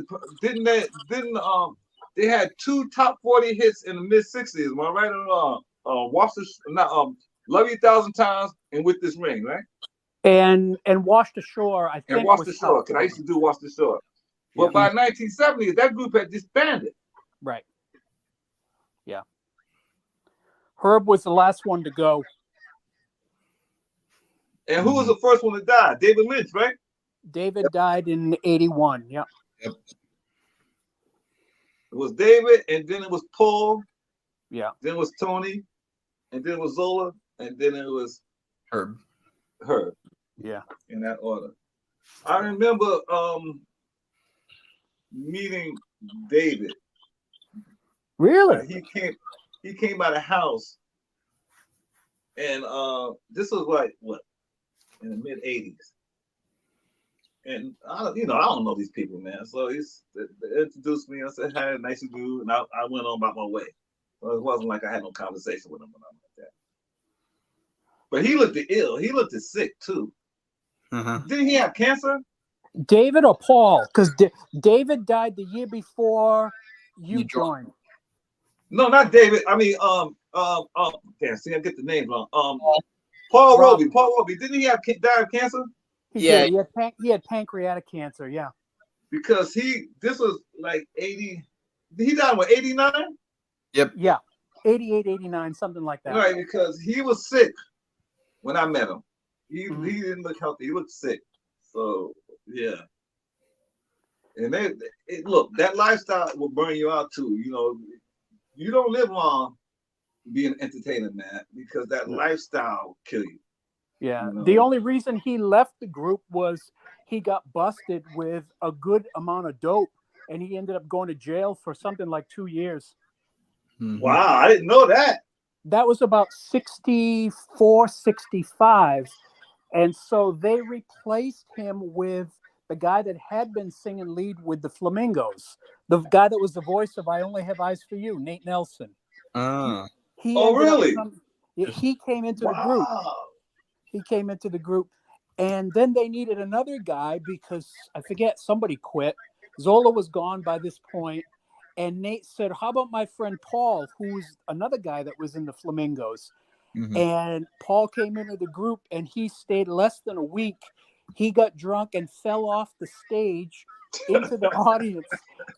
they had 2 top 40 hits in the mid '60s. Am I right or wrong? Love You 1,000 Times and With This Ring, right? And Wash the Shore, I think. And Wash the Shore, because I used to do Wash the Shore. But by 1970, that group had disbanded. Right. Yeah. Herb was the last one to go. And who was the first one to die? David Lynch, right? David died in '81. Yep. It was David, and then it was Paul. Yeah. Then it was Tony, and then it was Zola, and then it was Herb. Yeah. In that order. I remember meeting David. Really? He came by the house, and this was like what, in the mid '80s. And I don't know these people, man. So they introduced me. I said, "Hey, nice to do," and I went on about my way. Well, it wasn't like I had no conversation with him or nothing like that. But he looked ill. He looked sick too. Mm-hmm. Didn't he have cancer? David or Paul? Because David died the year before you joined. No, not David. I mean, damn. See, I get the name wrong. Paul Roby. Paul Roby. Didn't he die of cancer? He did. He had pancreatic cancer. Yeah. Because this was like 80. He died in 89? Yep. Yeah. 88, 89, something like that. Right, because he was sick when I met him. He didn't look healthy. He looked sick. So, yeah. And look, that lifestyle will burn you out too. You don't live long being an entertainer, man, because that lifestyle will kill you. Yeah. The only reason he left the group was he got busted with a good amount of dope, and he ended up going to jail for something like 2 years. Mm-hmm. Wow, I didn't know that. That was about 64, 65. And so they replaced him with the guy that had been singing lead with the Flamingos, the guy that was the voice of I Only Have Eyes for You, Nate Nelson. Really? He came into the group. He came into the group. And then they needed another guy because, I forget, somebody quit. Zola was gone by this point. And Nate said, how about my friend Paul, who's another guy that was in the Flamingos? Mm-hmm. And Paul came into the group, and he stayed less than a week. He got drunk and fell off the stage into the audience.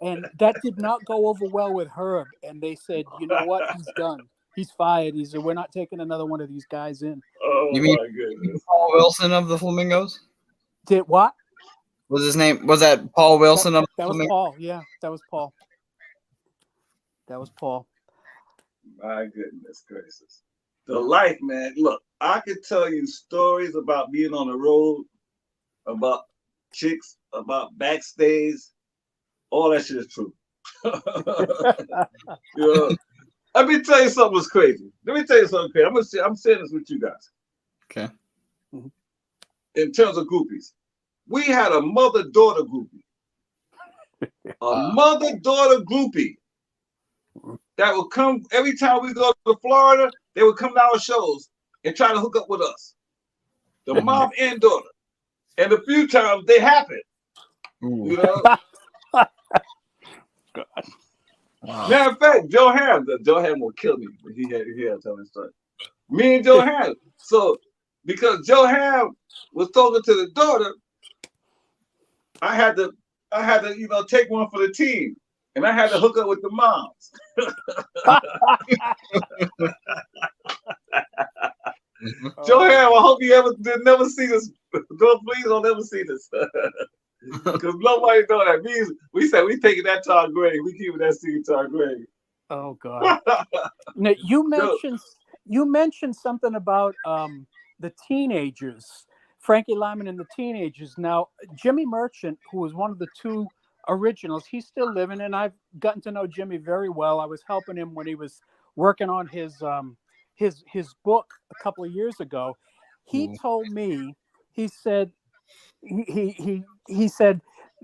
And that did not go over well with Herb. And they said, you know what? He's done. He's fired. He said, we're not taking another one of these guys in. Oh, you mean my goodness. Paul Wilson of the Flamingos? Did what? Was his name? Was that Paul Wilson of the Flamingos? That was Paul. Yeah, that was Paul. That was Paul. My goodness gracious. The life, man. Look, I could tell you stories about being on the road, about chicks, about backstage. All that shit is true. You know, let me tell you something was crazy. Let me tell you something crazy. I'm saying this with you guys. Okay. In terms of groupies, we had a mother-daughter groupie. A mother-daughter groupie that would come every time we go to Florida. They would come to our shows and try to hook up with us. The mom and daughter. And a few times they happened. Ooh. You know? God. Wow. Matter of fact, Joe Ham will kill me. He had to tell his story. Me and Joe Ham. So because Joe Ham was talking to the daughter, I had to take one for the team. And I had to hook up with the moms. Joe Ham, I hope you never see this. Please don't ever see this. Because nobody know that. We said we taking that to our grave. We keeping that secret to our grave. Oh God. Now, you mentioned something about the teenagers, Frankie Lyman and the teenagers. Now, Jimmy Merchant, who was one of the two originals, he's still living, and I've gotten to know Jimmy very well. I was helping him when he was working on his book a couple of years ago. He told me, he said, he said,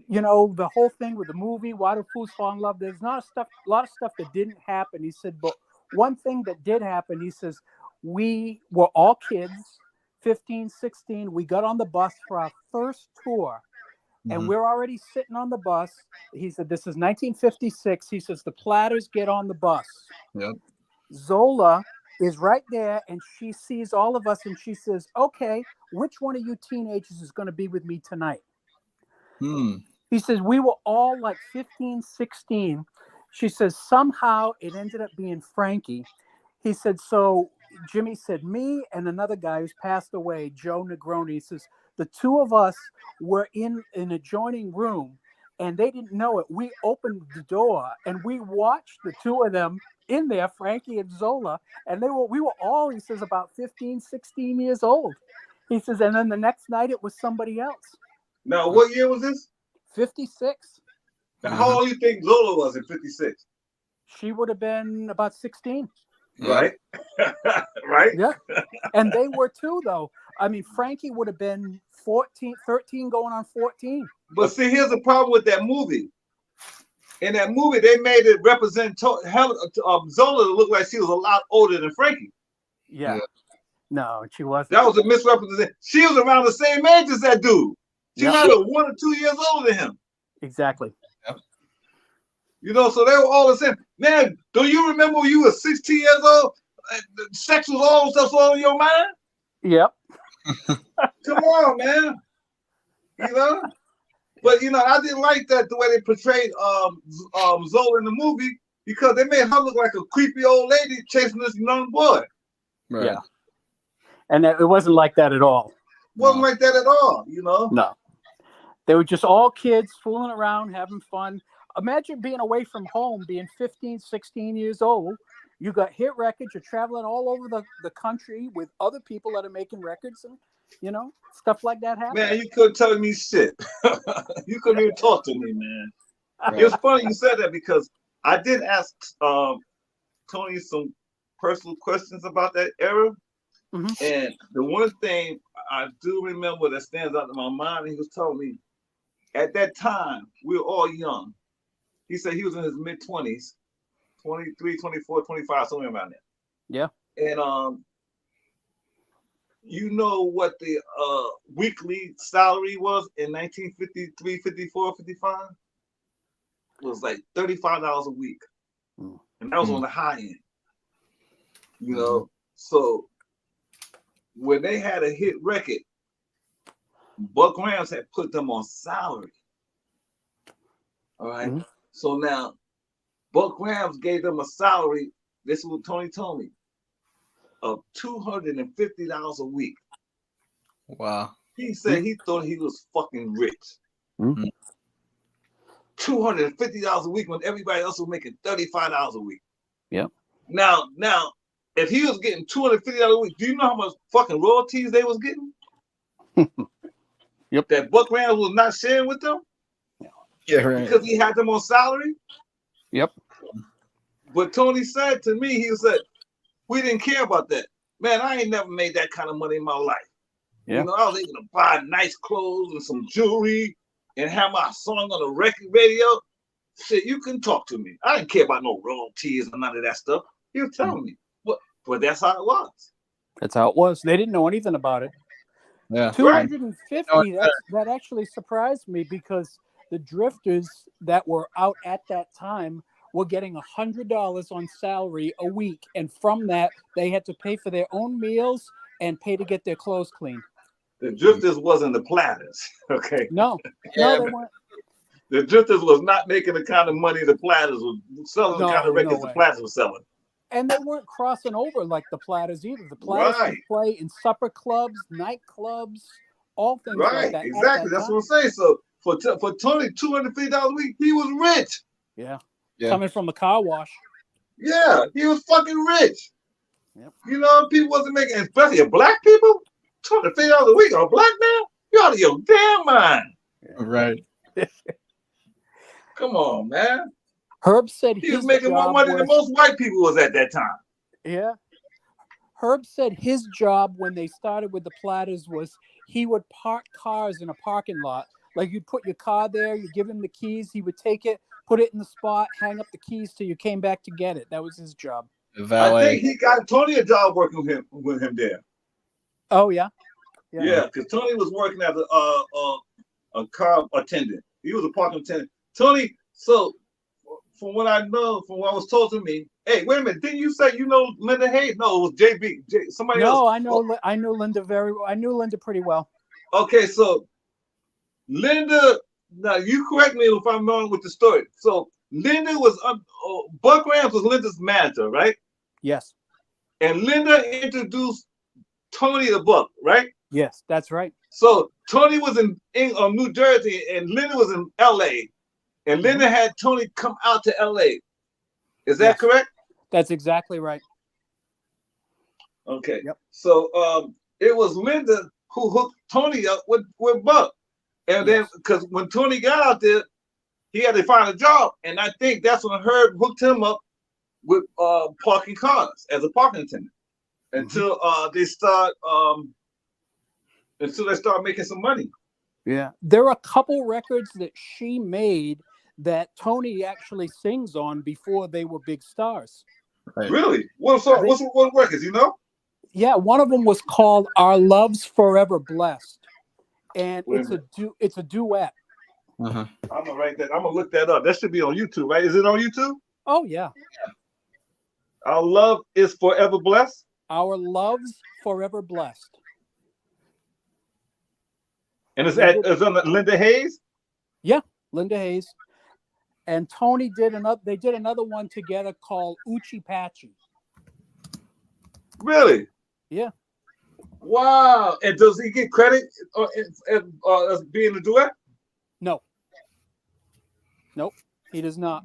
you know, the whole thing with the movie, Why Do Fools Fall in Love? There's not a lot of stuff that didn't happen. He said, but one thing that did happen, he says, we were all kids, 15, 16. We got on the bus for our first tour. And we're already sitting on the bus. He said, this is 1956. He says, the Platters get on the bus. Yep. Zola is right there, and she sees all of us, and she says, okay, which one of you teenagers is going to be with me tonight? He says, we were all like 15, 16. She says, somehow it ended up being Frankie. He said, so Jimmy said, me and another guy who's passed away, Joe Negroni. He says, the two of us were in an adjoining room, and they didn't know it. We opened the door, and we watched the two of them in there, Frankie and Zola, and we were all, he says, about 15, 16 years old. He says, and then the next night it was somebody else. Now, what year was this? 56. Now, how old do you think Zola was in 56? She would have been about 16. Right? Right? Yeah. And they were too, though. I mean, Frankie would have been 14, 13 going on 14. But see, here's the problem with that movie. In that movie, they made it represent Zola to look like she was a lot older than Frankie. Yeah. No, she wasn't. That was a misrepresentation. She was around the same age as that dude. She might have 1 or 2 years older than him. Exactly. You know, so they were all the same. Man, do you remember when you were 16 years old? Sex was all in your mind? Yep. Come on, man. You know? But, you know, I didn't like that the way they portrayed Zola in the movie, because they made her look like a creepy old lady chasing this young boy. Right. Yeah. And it wasn't like that at all. Wasn't like that at all, you know? No. They were just all kids fooling around, having fun. Imagine being away from home, being 15, 16 years old. You got hit records. You're traveling all over the country with other people that are making records, and, you know, stuff like that happens. Man, you couldn't tell me shit. You couldn't even talk to me, man. Right. It was funny you said that, because I did ask Tony some personal questions about that era. And the one thing I do remember that stands out in my mind, he was telling me, at that time, we were all young. He said he was in his mid-20s, 23, 24, 25, somewhere around there. Yeah. And you know what the weekly salary was in 1953, 54, 55? It was like $35 a week. And that was on the high end. You know, so when they had a hit record, Buck Rams had put them on salary. All right. So now Buck Rams gave them a salary, this is what Tony told me, of $250 a week. Wow. He said he thought he was fucking rich. $250 a week when everybody else was making $35 a week. Yep. Now, if he was getting $250 a week, do you know how much fucking royalties they was getting? Yep. That Buck Rams was not sharing with them Yeah, right. because he had them on salary. Yep. But Tony said to me, he said, we didn't care about that. Man, I ain't never made that kind of money in my life. Yeah. You know, I was able to buy nice clothes and some jewelry and have my song on the record radio. Shit, you can talk to me. I didn't care about no royalties or none of that stuff. He was telling me. But that's how it was. That's how it was. They didn't know anything about it. Yeah. 250. That actually surprised me because the drifters that were out at that time were getting $100 on salary a week, and from that they had to pay for their own meals and pay to get their clothes cleaned. The drifters wasn't the Platters, okay? No, Yeah, they weren't. The drifters was not making the kind of money the Platters was selling, the kind of records the Platters was selling. And they weren't crossing over like the Platters either. The Platters could play in supper clubs, nightclubs, all things like that. Exactly. That's what I'm saying. So for Tony, $250 a week, he was rich. Yeah. Coming from the car wash. Yeah, he was fucking rich. Yep. You know, people wasn't making, especially black people, $250 a week on a black man. You out of your damn mind. Right. Come on, man. Herb said he was making more money than most white people was at that time. Yeah. Herb said his job when they started with the Platters was he would park cars in a parking lot. Like you'd put your car there, you give him the keys, he would take it, put it in the spot, hang up the keys till you came back to get it. That was his job. I think he got Tony a job working with him there. Oh yeah. Yeah, because Tony was working as a car attendant. He was a parking attendant. Tony, so from what I know, from what was told to me, hey, wait a minute, didn't you say you know Linda Hayes? No, it was JB, somebody else. No, I know Linda very well. I knew Linda pretty well. Okay, so Linda, now you correct me if I'm wrong with the story. So Linda was Buck Rams was Linda's manager, right? Yes. And Linda introduced Tony to Buck, right? Yes, that's right. So Tony was in New Jersey and Linda was in LA. And Linda had Tony come out to LA. Is that correct? That's exactly right. Okay. Yep. So it was Linda who hooked Tony up with Buck. And then because when Tony got out there, he had to find a job. And I think that's when Herb hooked him up with parking cars as a parking attendant until they start making some money. Yeah. There are a couple records that she made that Tony actually sings on before they were big stars. Right. Really? What records, you know? Yeah, one of them was called Our Love's Forever Blessed. And it's a duet. Uh-huh. I'm gonna write that. I'm gonna look that up. That should be on YouTube, right? Is it on YouTube? Oh yeah. Our love is forever blessed. Our love's forever blessed. And it's on Linda Hayes? Yeah, Linda Hayes. And Tony did another one together called Oochie Patchy. Really? Yeah. Wow. And does he get credit as being a duet? No. Nope, he does not.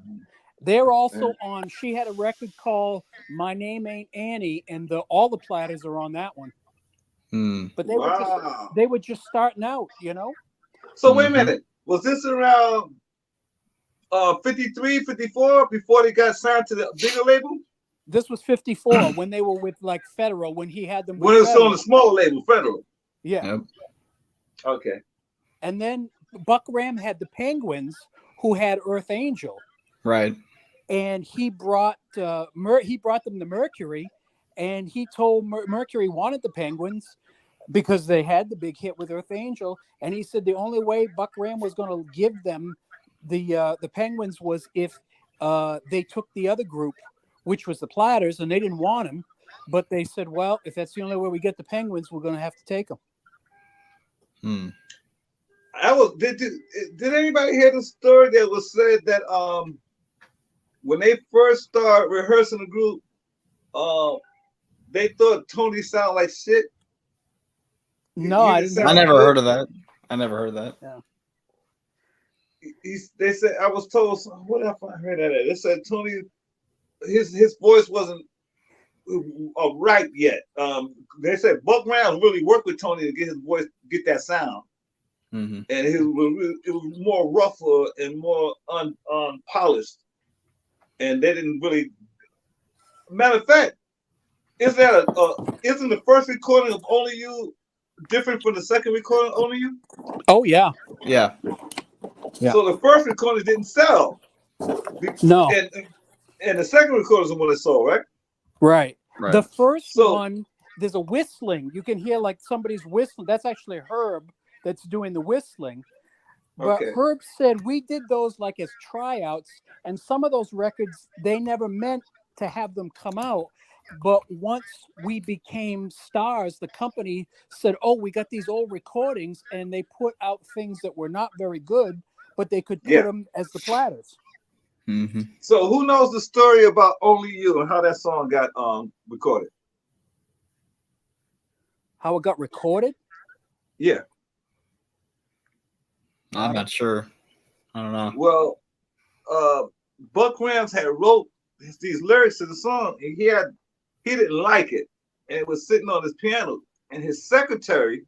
They're also on, she had a record called My Name Ain't Annie, and all the Platters are on that one. But they were just starting out, you know? So wait a minute. Was this around 53, 54 before they got signed to the bigger label? This was 54 when they were with like Federal, when he had them with when it was on the smaller label, Federal. Yeah. Yep. Okay. And then Buck Ram had the Penguins, who had Earth Angel. Right. And he brought them the Mercury, and he told Mercury wanted the Penguins because they had the big hit with Earth Angel, and he said the only way Buck Ram was going to give them the Penguins was if they took the other group, which was the Platters, and they didn't want him, but they said, well, if that's the only way we get the Penguins, we're going to have to take them. Did anybody hear the story that was said that when they first started rehearsing the group, they thought Tony sounded like shit? No, I didn't. I never heard of that. Yeah. They said, I was told, what if I heard that? They said Tony, his voice wasn't ripe yet. They said Buck Rams really worked with Tony to get his voice, get that sound, and it was more rougher and more unpolished, and they didn't really. Matter of fact, is that isn't the first recording of Only You different from the second recording of Only You? Oh yeah. Yeah. Yeah. So the first recording didn't sell. No. And the second recording is the one that sold, right? Right. Right. The first one, there's a whistling. You can hear like somebody's whistling. That's actually Herb that's doing the whistling. But Okay. Herb said we did those like as tryouts, and some of those records they never meant to have them come out. But once we became stars, the company said, "Oh, we got these old recordings," and they put out things that were not very good, but they could put them as the Platters. So who knows the story about Only You and how that song got recorded? How it got recorded? Yeah. I'm not sure. I don't know. Well, Buck Rams had wrote these lyrics to the song, and he didn't like it, and it was sitting on his piano, and his secretary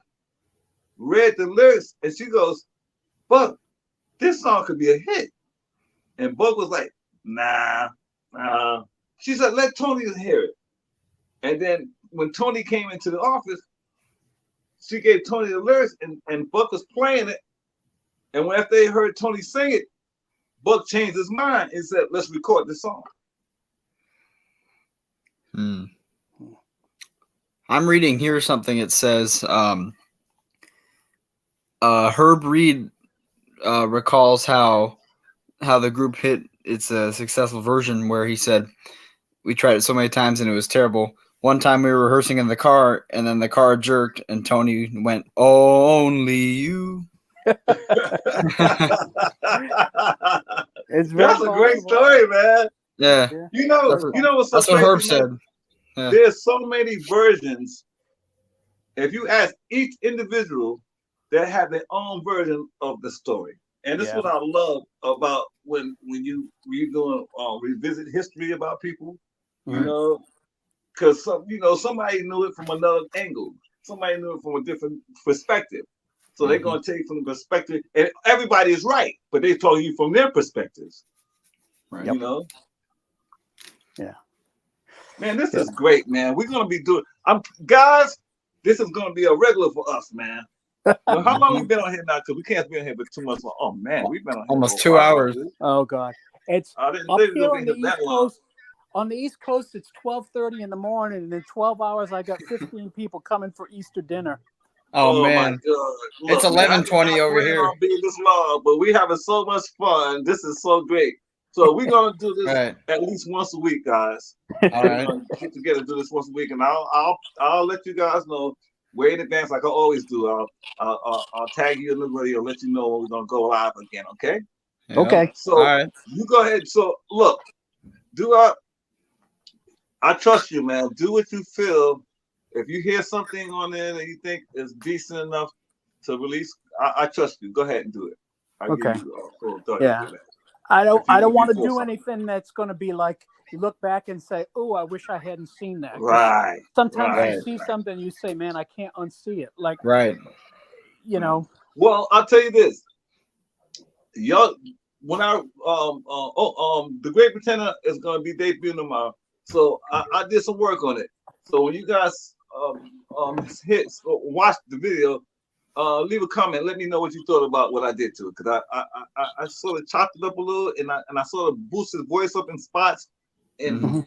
read the lyrics, and she goes, "Buck, this song could be a hit," and Buck was like, "Nah." She said, "Let Tony hear it," and then when Tony came into the office, she gave Tony the lyrics, and Buck was playing it, and when after they heard Tony sing it, Buck changed his mind and said, "Let's record this song." I'm reading here something. It says Herb Reed recalls how the group hit its successful version, where he said, "We tried it so many times and it was terrible. One time we were rehearsing in the car, and then the car jerked, and Tony went, 'Only you.'" It's That's a great story, man. Yeah. You know what's so that's what crazy, Herb man? said. Yeah. There's so many versions. If you ask each individual, they have their own version of the story. And this is what I love about when you doing revisit history about people, you know, because somebody knew it from another angle. Somebody knew it from a different perspective. So they're going to take from the perspective, and everybody is right, but they're telling you from their perspectives. Right. You know? Yeah. Man, this is great, man. We're going to be doing, guys, this is going to be a regular for us, man. Well, how long we been on here now? Because we can't be on here for 2 months. Oh, man, we've been on here almost 2 hours. Oh, God. It's up here on the East Coast. On the East Coast, it's 12:30 in the morning, and in 12 hours, I got 15 people coming for Easter dinner. Oh man, my God. Look, it's 11:20 over here. On being this long, but we having so much fun. This is so great. So we're gonna do this at least once a week, guys. All right. We're gonna get together and do this once a week, and I'll let you guys know way in advance, like I always do. I'll tag you in the video, let you know when we're gonna go live again. Okay. Yeah. Okay. So you go ahead. So look, I trust you, man. Do what you feel. If you hear something on there that you think is decent enough to release, I trust you. Go ahead and do it. I'll give you I don't want to do anything that's going to be like you look back and say, "Oh, I wish I hadn't seen that." Right. Sometimes you see something, you say, "Man, I can't unsee it." Like, you know. Well, I'll tell you this. When the Great Pretender is going to be debuting tomorrow, so I did some work on it. So when you guys watch the video, leave a comment. Let me know what you thought about what I did to it, because I sort of chopped it up a little, and I sort of boosted the voice up in spots, and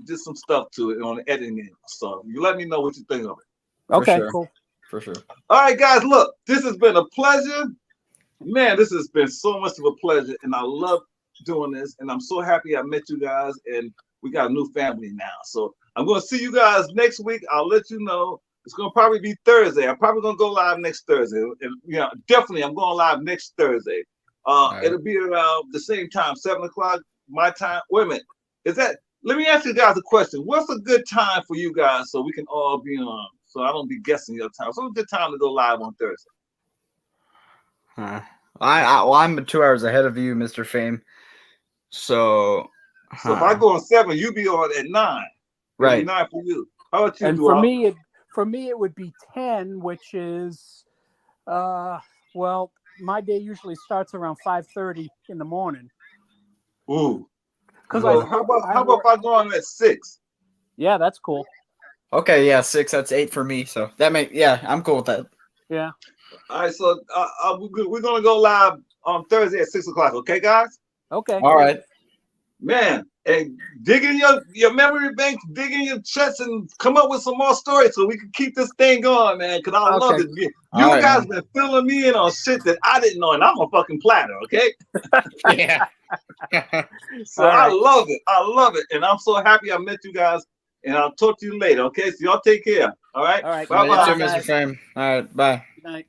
did some stuff to it on the editing end. So you let me know what you think of it. Okay, cool. For sure. All right, guys. Look, this has been a pleasure. Man, this has been so much of a pleasure, and I love doing this, and I'm so happy I met you guys, and we got a new family now. So I'm going to see you guys next week. I'll let you know. It's going to probably be Thursday. I'm probably going to go live next Thursday. And, definitely I'm going live next Thursday. It'll be around the same time, 7 o'clock my time. Wait a minute. Let me ask you guys a question. What's a good time for you guys so we can all be on, so I don't be guessing your time? What's a good time to go live on Thursday? I'm 2 hours ahead of you, Mr. Fame. So if I go on 7, you be on at 9. Right. 9 for you. How about you, And Dual? for me, it would be 10, which is, well, my day usually starts around 5:30 in the morning Ooh. because So how about if I go on at 6? Yeah, that's cool. Okay, yeah, 6. That's 8 for me. So I'm cool with that. Yeah. All right, so we're gonna go live on Thursday at 6 o'clock. Okay, guys? Okay. All right. Man, and dig in your memory bank, dig in your chest, and come up with some more stories so we can keep this thing going, man. Because I love it. All You right, guys man. been filling me in on shit that I didn't know, and I'm a fucking platter, okay? Yeah. So All I right. love it. I love it, and I'm so happy I met you guys. And I'll talk to you later, okay? So y'all take care. All right. All right. Bye You too, bye. Bye, Mr. guys. Frame. All right, bye. Good night.